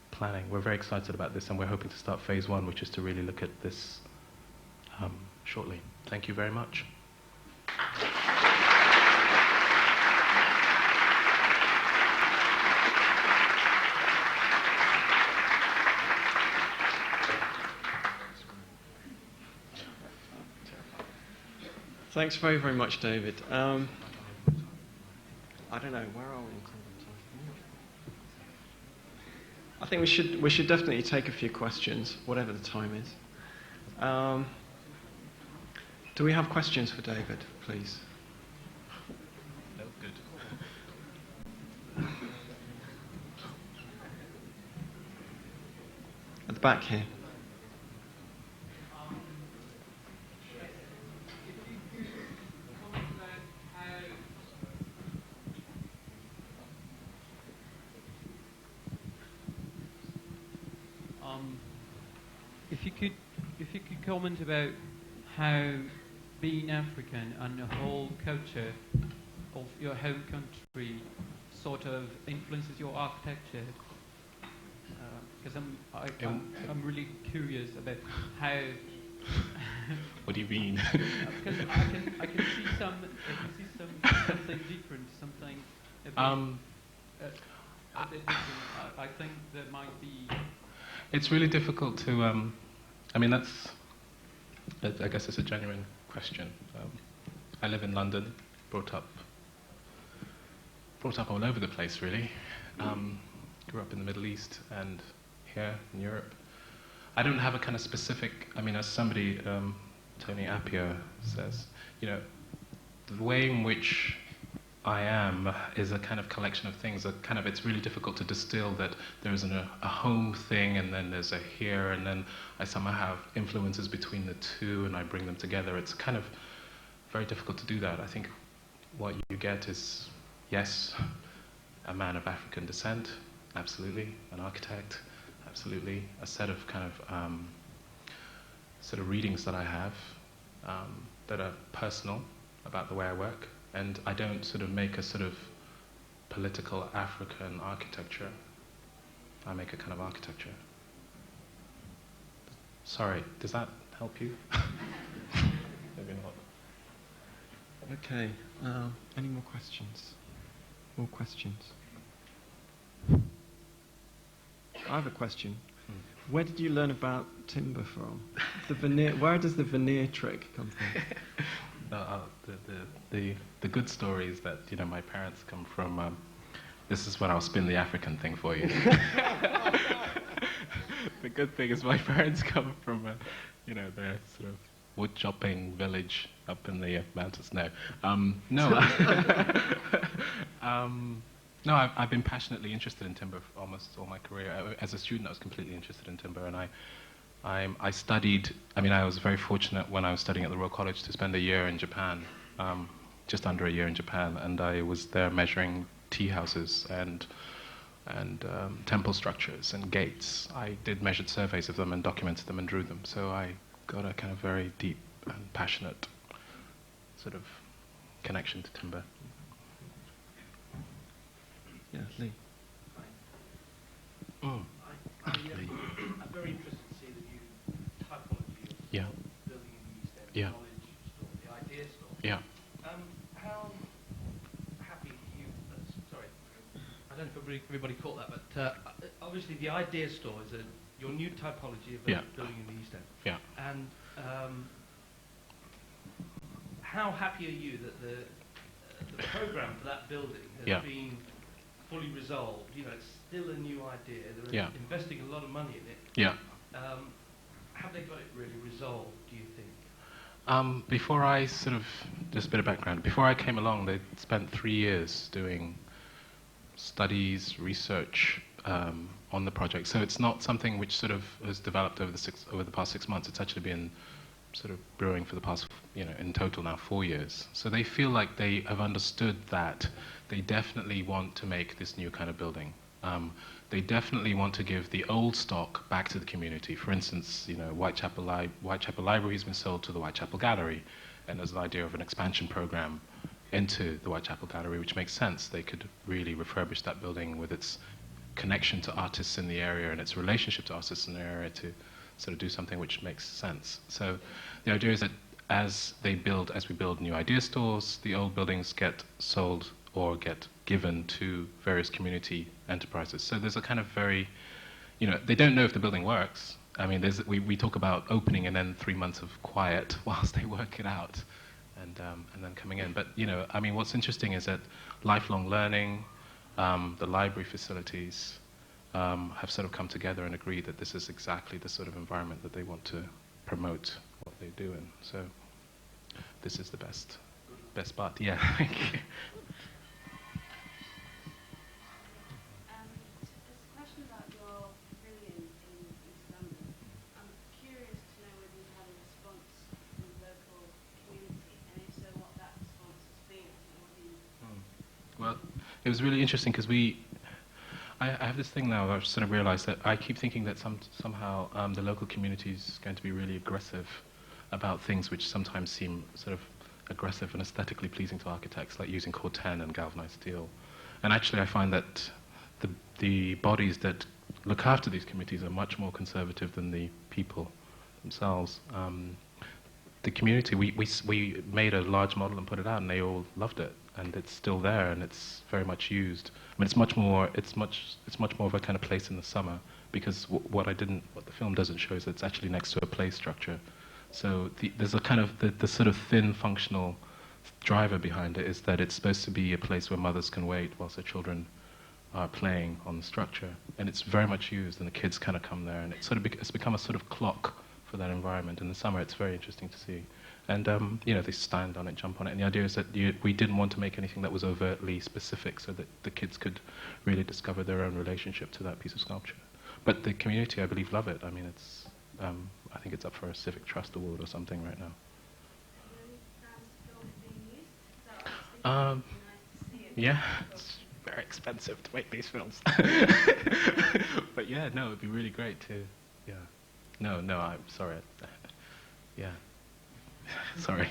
planning. We're very excited about this, and we're hoping to start phase 1, which is to really look at this shortly. Thank you very much. Thanks very, very much, David. I don't know, where are we in terms of time? I think we should definitely take a few questions, whatever the time is. Do we have questions for David, please? No, good. At the back here. If you could comment about how being African and the whole culture of your home country sort of influences your architecture, because I'm really curious about how. What do you mean? Because I can see something different, something a bit different. I think there might be. It's really difficult to. I mean, I guess it's a genuine question. I live in London, brought up all over the place, really. Grew up in the Middle East and here in Europe. I don't have a kind of specific. I mean, as somebody, Tony Appio says, you know, the way in which I am is a kind of collection of things. It's really difficult to distill that there isn't a home thing and then there's a here and then I somehow have influences between the two and I bring them together. It's kind of very difficult to do that. I think what you get is, yes, a man of African descent, absolutely, an architect, absolutely, a set of kind of sort of readings that I have that are personal about the way I work. And I don't sort of make a sort of political African architecture. I make a kind of architecture. Sorry, does that help you? Maybe not. Okay, any more questions? More questions? I have a question. Where did you learn about timber from? The veneer. Where does the veneer trick come from? The good story is that, you know, my parents come from. This is when I'll spin the African thing for you. The good thing is my parents come from, their sort of wood chopping village up in the mountains. No, I've been passionately interested in timber for almost all my career. As a student, I was completely interested in timber, and I studied. I mean, I was very fortunate when I was studying at the Royal College to spend a year in Japan, just under a year in Japan, and I was there measuring tea houses and temple structures and gates. I did measured surveys of them and documented them and drew them. So I got a kind of very deep and passionate sort of connection to timber. Yeah, Lee. I'm very interested to see the new typology of Yeah. building in the East End, Yeah. knowledge store, the idea store. Yeah. How happy are you? Sorry, I don't know if everybody caught that, but obviously the idea store is your new typology of building in the East End. Yeah. And how happy are you that the program for that building has been fully resolved? You know, it's still a new idea. They're investing a lot of money in it. Yeah. Have they got it really resolved, do you think? Before I sort of, just a bit of background, before I came along, they spent 3 years doing studies, research on the project. So it's not something which sort of has developed over the past 6 months. It's actually been sort of brewing for the past, in total now 4 years. So they feel like they have understood that they definitely want to make this new kind of building. They definitely want to give the old stock back to the community. For instance, Whitechapel Library has been sold to the Whitechapel Gallery, and there's an idea of an expansion program into the Whitechapel Gallery, which makes sense. They could really refurbish that building with its connection to artists in the area and its relationship to artists in the area to sort of do something which makes sense. So the idea is that as we build new idea stores, the old buildings get sold or get given to various community enterprises. So there's a kind of very, they don't know if the building works. I mean, we talk about opening and then 3 months of quiet whilst they work it out, and then coming in. But I mean, what's interesting is that lifelong learning, the library facilities have sort of come together and agreed that this is exactly the sort of environment that they want to promote what they do in. So this is the best part. Yeah. Thank you. There's a question about your pavilion in East London. I'm curious to know whether you've had a response from the local community, and if so, what that response has been. Well, it was really interesting because I have this thing now. I've sort of realised that I keep thinking that somehow the local community is going to be really aggressive about things which sometimes seem sort of aggressive and aesthetically pleasing to architects, like using Corten and galvanized steel. And actually, I find that the bodies that look after these committees are much more conservative than the people themselves. The community, we made a large model and put it out, and they all loved it, and it's still there, and it's very much used. I mean, it's much more of a kind of place in the summer, because what the film doesn't show is that it's actually next to a play structure. So there's a kind of the sort of thin functional driver behind it is that it's supposed to be a place where mothers can wait whilst their children are playing on the structure, and it's very much used, and the kids kind of come there, and it's become a sort of clock for that environment. In the summer, it's very interesting to see. And they stand on it, jump on it, and the idea is that we didn't want to make anything that was overtly specific, so that the kids could really discover their own relationship to that piece of sculpture. But the community, I believe, love it. I mean, I think it's up for a Civic Trust Award or something right now. Yeah, it's very expensive to make these films. But yeah, no, it'd be really great to, yeah. No, I'm sorry. Yeah. Sorry.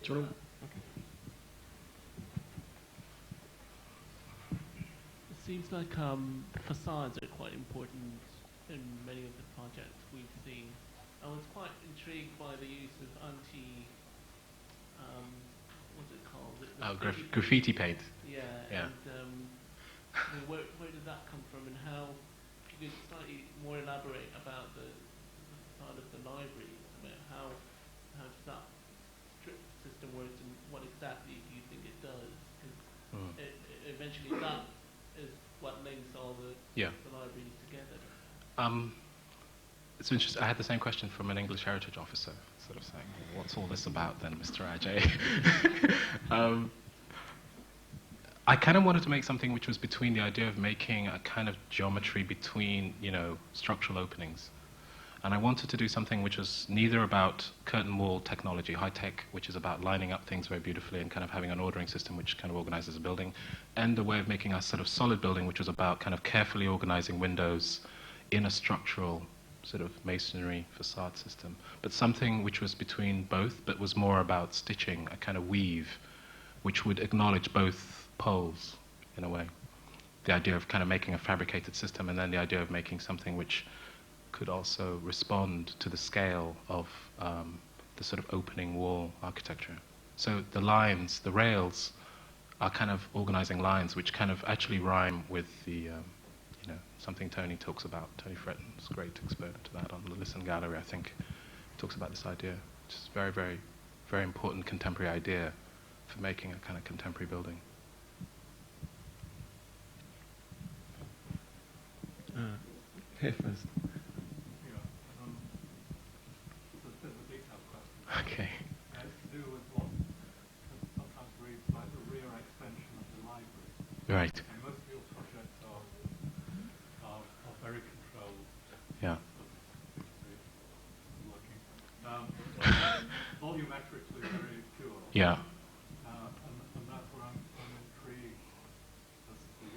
Do you want to? It seems like facades are quite important in many of the projects we've seen. I was quite intrigued by the use of what's it called? Graffiti paint. Yeah. And where did that come from, and how? If you could slightly more elaborate about the facade of the library. I mean, how does that strip system work, and what exactly do you think it does? Because eventually that is what links all the libraries together. It's interesting. I had the same question from an English heritage officer, sort of saying, well, "What's all this about, then, Mr. Adjaye?" I kind of wanted to make something which was between the idea of making a kind of geometry between, structural openings. And I wanted to do something which was neither about curtain wall technology, high tech, which is about lining up things very beautifully and kind of having an ordering system which kind of organizes a building, and a way of making a sort of solid building which was about kind of carefully organizing windows in a structural sort of masonry facade system. But something which was between both, but was more about stitching, a kind of weave, which would acknowledge both poles in a way. The idea of kind of making a fabricated system, and then the idea of making something which could also respond to the scale of the sort of opening wall architecture. So the lines, the rails, are kind of organizing lines which kind of actually rhyme with the, something Tony talks about. Tony Fretton's a great exponent to that on the Listen Gallery, I think, talks about this idea, which is a very, very, very important contemporary idea for making a kind of contemporary building. Here first. Okay. It's to do with what sometimes reads like the rear extension of the library. Right. And most of your projects are very controlled. Yeah. Yeah. And that's where I'm intrigued as to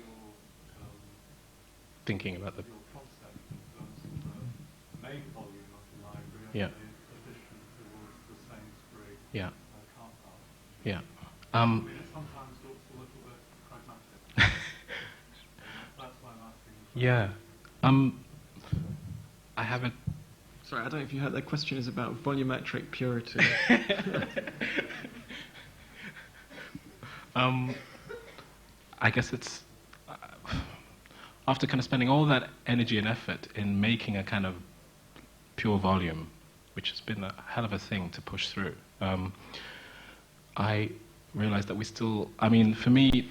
Thinking about the... your concept in terms of the main volume of the library and Yeah. the addition towards the Sainsbury Yeah. car park. Yeah. I mean, it sometimes looks a little bit pragmatic. That's why I'm asking the question. Yeah. I haven't... Sorry, I don't know if you heard that question is about volumetric purity. I guess it's... after kind of spending all that energy and effort in making a kind of pure volume, which has been a hell of a thing to push through, I realized that we still... I mean, for me,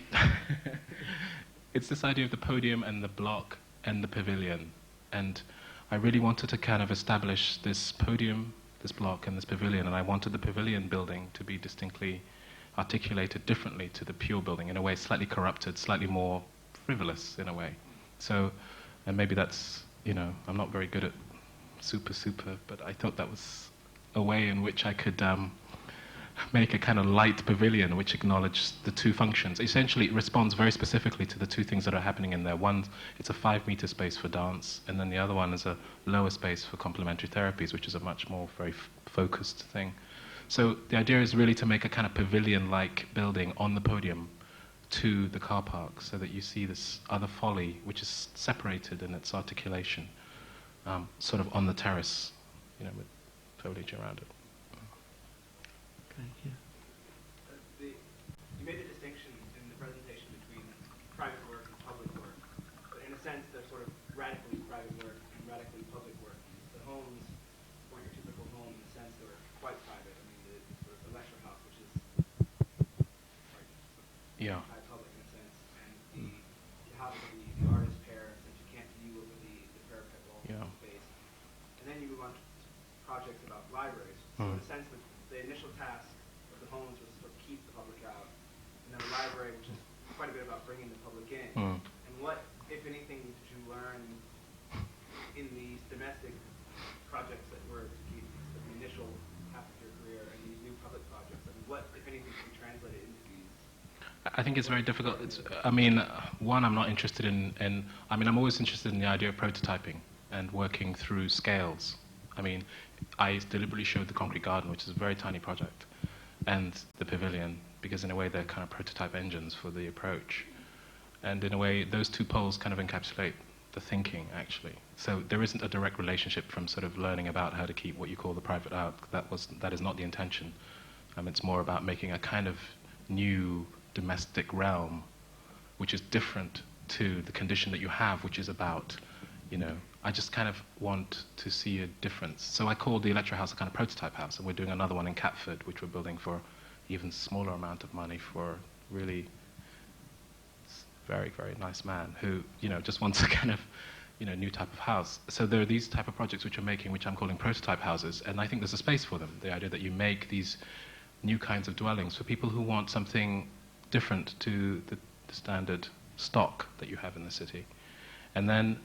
it's this idea of the podium and the block and the pavilion. And I really wanted to kind of establish this podium, this block, and this pavilion, and I wanted the pavilion building to be distinctly articulated differently to the pure building, in a way slightly corrupted, slightly more frivolous in a way. So, and maybe that's, you know, I'm not very good at super, but I thought that was a way in which I could make a kind of light pavilion which acknowledged the two functions. Essentially, it responds very specifically to the two things that are happening in there. One, it's a 5-meter space for dance, and then the other one is a lower space for complementary therapies, which is a much more very focused thing. So the idea is really to make a kind of pavilion-like building on the podium to the car park, so that you see this other folly, which is separated in its articulation, sort of on the terrace, you know, with foliage around it. Okay, yeah. You made a distinction in the presentation between private work and public work, but in a sense they're sort of radically private work and radically public work. The homes weren't your typical home in the sense they were quite private. I mean, the sort of Elektra House, which is quite Yeah. public in a sense, and the house of the artist pair, since you can't view over the parapet wall Yeah. space. And then you move on to projects about libraries. So in a sense, the initial task of the homes was to sort of keep the public out, and then the library, which is quite a bit about bringing the public in. And what, if anything, did you learn in these domestic projects that were to keep the initial half of your career and these new public projects? I mean, what, if anything, can be translated into these? I think it's very difficult. I mean, one, I'm not interested in, I mean, I'm always interested in the idea of prototyping and working through scales. I mean, I deliberately showed the concrete garden, which is a very tiny project, and the pavilion, because in a way they're kind of prototype engines for the approach. And in a way, those two poles kind of encapsulate the thinking, actually. So there isn't a direct relationship from sort of learning about how to keep what you call the private out. That is not the intention. It's more about making a kind of new domestic realm, which is different to the condition that you have, which is about, you know, I just kind of want to see a difference. So I called the Elektra House a kind of prototype house, and we're doing another one in Catford, which we're building for even smaller amount of money for really very, very nice man who, you know, just wants a kind of, you know, new type of house. So there are these type of projects which we're making, which I'm calling prototype houses, and I think there's a space for them. The idea that you make these new kinds of dwellings for people who want something different to the standard stock that you have in the city. And then,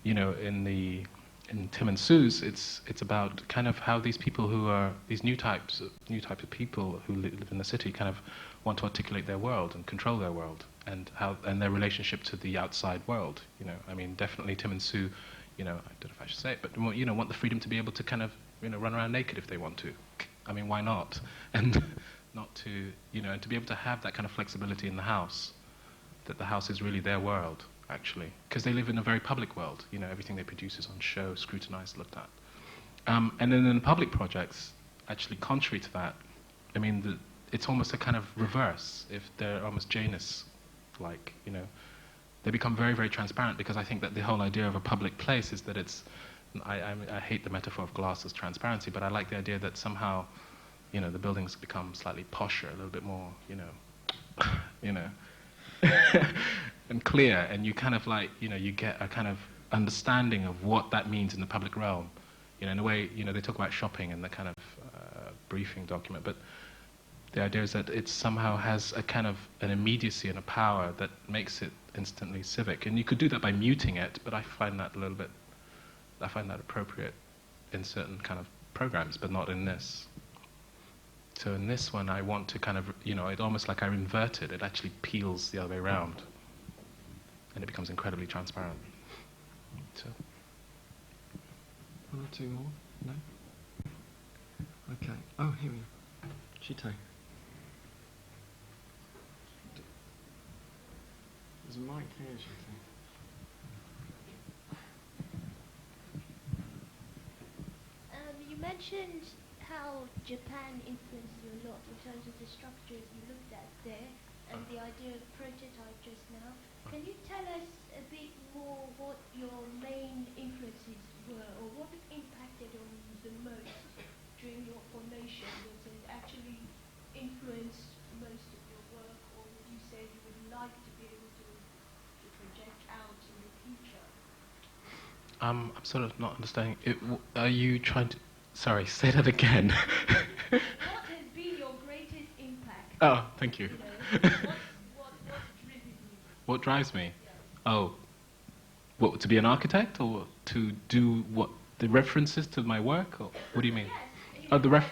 you know, in Tim and Sue's, it's about kind of how these people who are these new types of people who live in the city kind of want to articulate their world and control their world, and their relationship to the outside world. You know, I mean, definitely Tim and Sue, you know, I don't know if I should say it, but you know, want the freedom to be able to kind of, you know, run around naked if they want to. I mean, why not? And not to, you know, and to be able to have that kind of flexibility in the house, that the house is really their world, actually, because they live in a very public world. You know, everything they produce is on show, scrutinized, looked at. And then in public projects, actually, contrary to that, I mean, it's almost a kind of reverse. If they're almost Janus-like, you know, they become very, very transparent, because I think that the whole idea of a public place is that it's, I hate the metaphor of glass as transparency, but I like the idea that somehow, you know, the buildings become slightly posher, a little bit more, you know, and clear, and you kind of like, you know, you get a kind of understanding of what that means in the public realm. You know, in a way, you know, they talk about shopping in the kind of briefing document, but the idea is that it somehow has a kind of an immediacy and a power that makes it instantly civic. And you could do that by muting it, but I find that appropriate in certain kind of programs, but not in this. So in this one, I want to kind of, it almost like I invert it. It actually peels the other way around, and it becomes incredibly transparent. So. One or two more? No? Okay. Oh, here we go. Chito. There's a mic here, Chito. You mentioned how Japan influenced you a lot in terms of the structures you looked at there and the idea of prototype just now. Can you tell us a bit more what your main influences were, or what impacted on you the most during your formation? Was it actually influenced most of your work, or would you say you would like to be able to project out in the future? I'm sort of not understanding. Are you trying to... Sorry, say that again. What has been your greatest impact? Oh, thank you. What's driven you? What drives me? Yeah. Oh, what, to be an architect, or to do what, the references to my work, or what do you mean? Yes. Oh, As a person,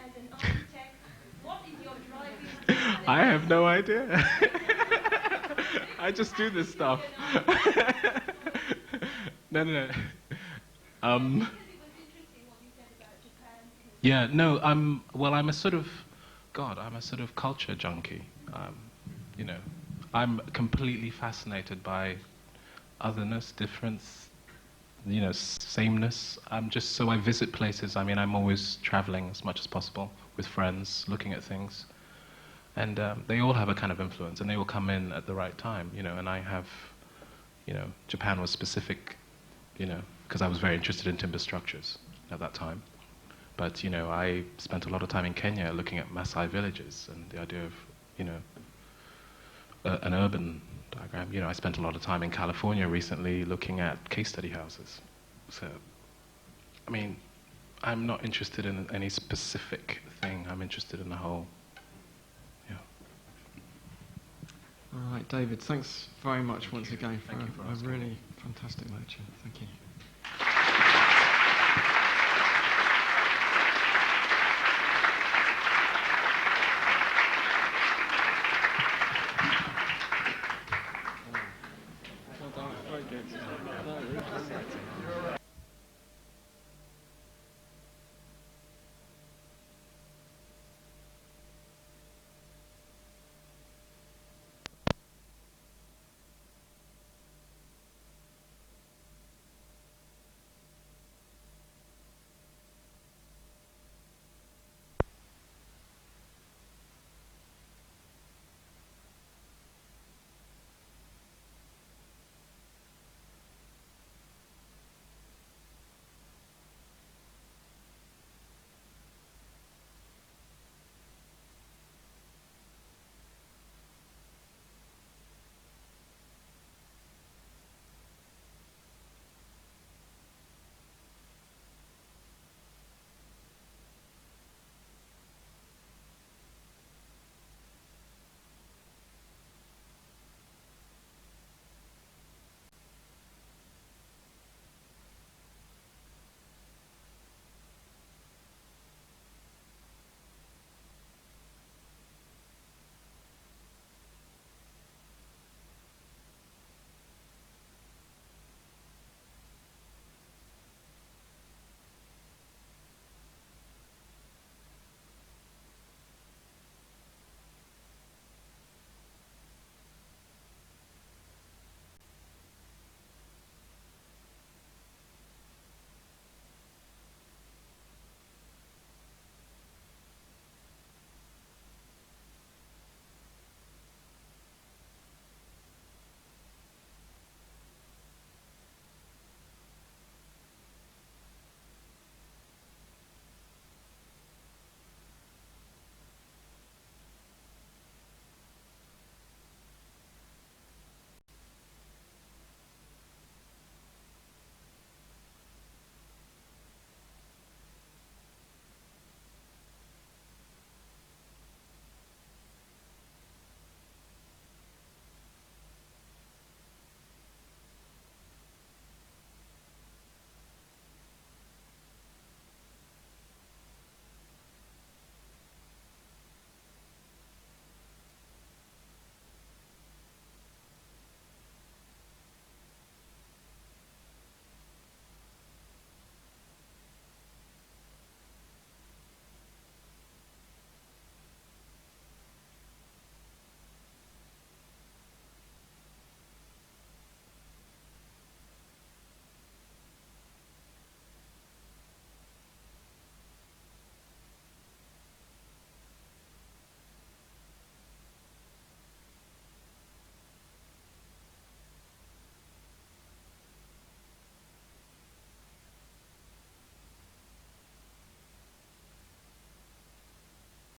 as an architect, what is your driving? I have no idea. I just do this stuff. No. Because it was interesting what you said about Japan. Yeah, no, I'm a sort of culture junkie. I'm completely fascinated by otherness, difference, sameness. So I visit places. I mean, I'm always traveling as much as possible with friends, looking at things. And they all have a kind of influence, and they will come in at the right time, and I have, Japan was specific, because I was very interested in timber structures at that time. But, I spent a lot of time in Kenya looking at Maasai villages and the idea of, an urban diagram. I spent a lot of time in California recently looking at case study houses. So, I mean, I'm not interested in any specific thing. I'm interested in the whole. Yeah. All right, David, thanks very much once again for Thank you for a asking. really fantastic lecture. Thank you.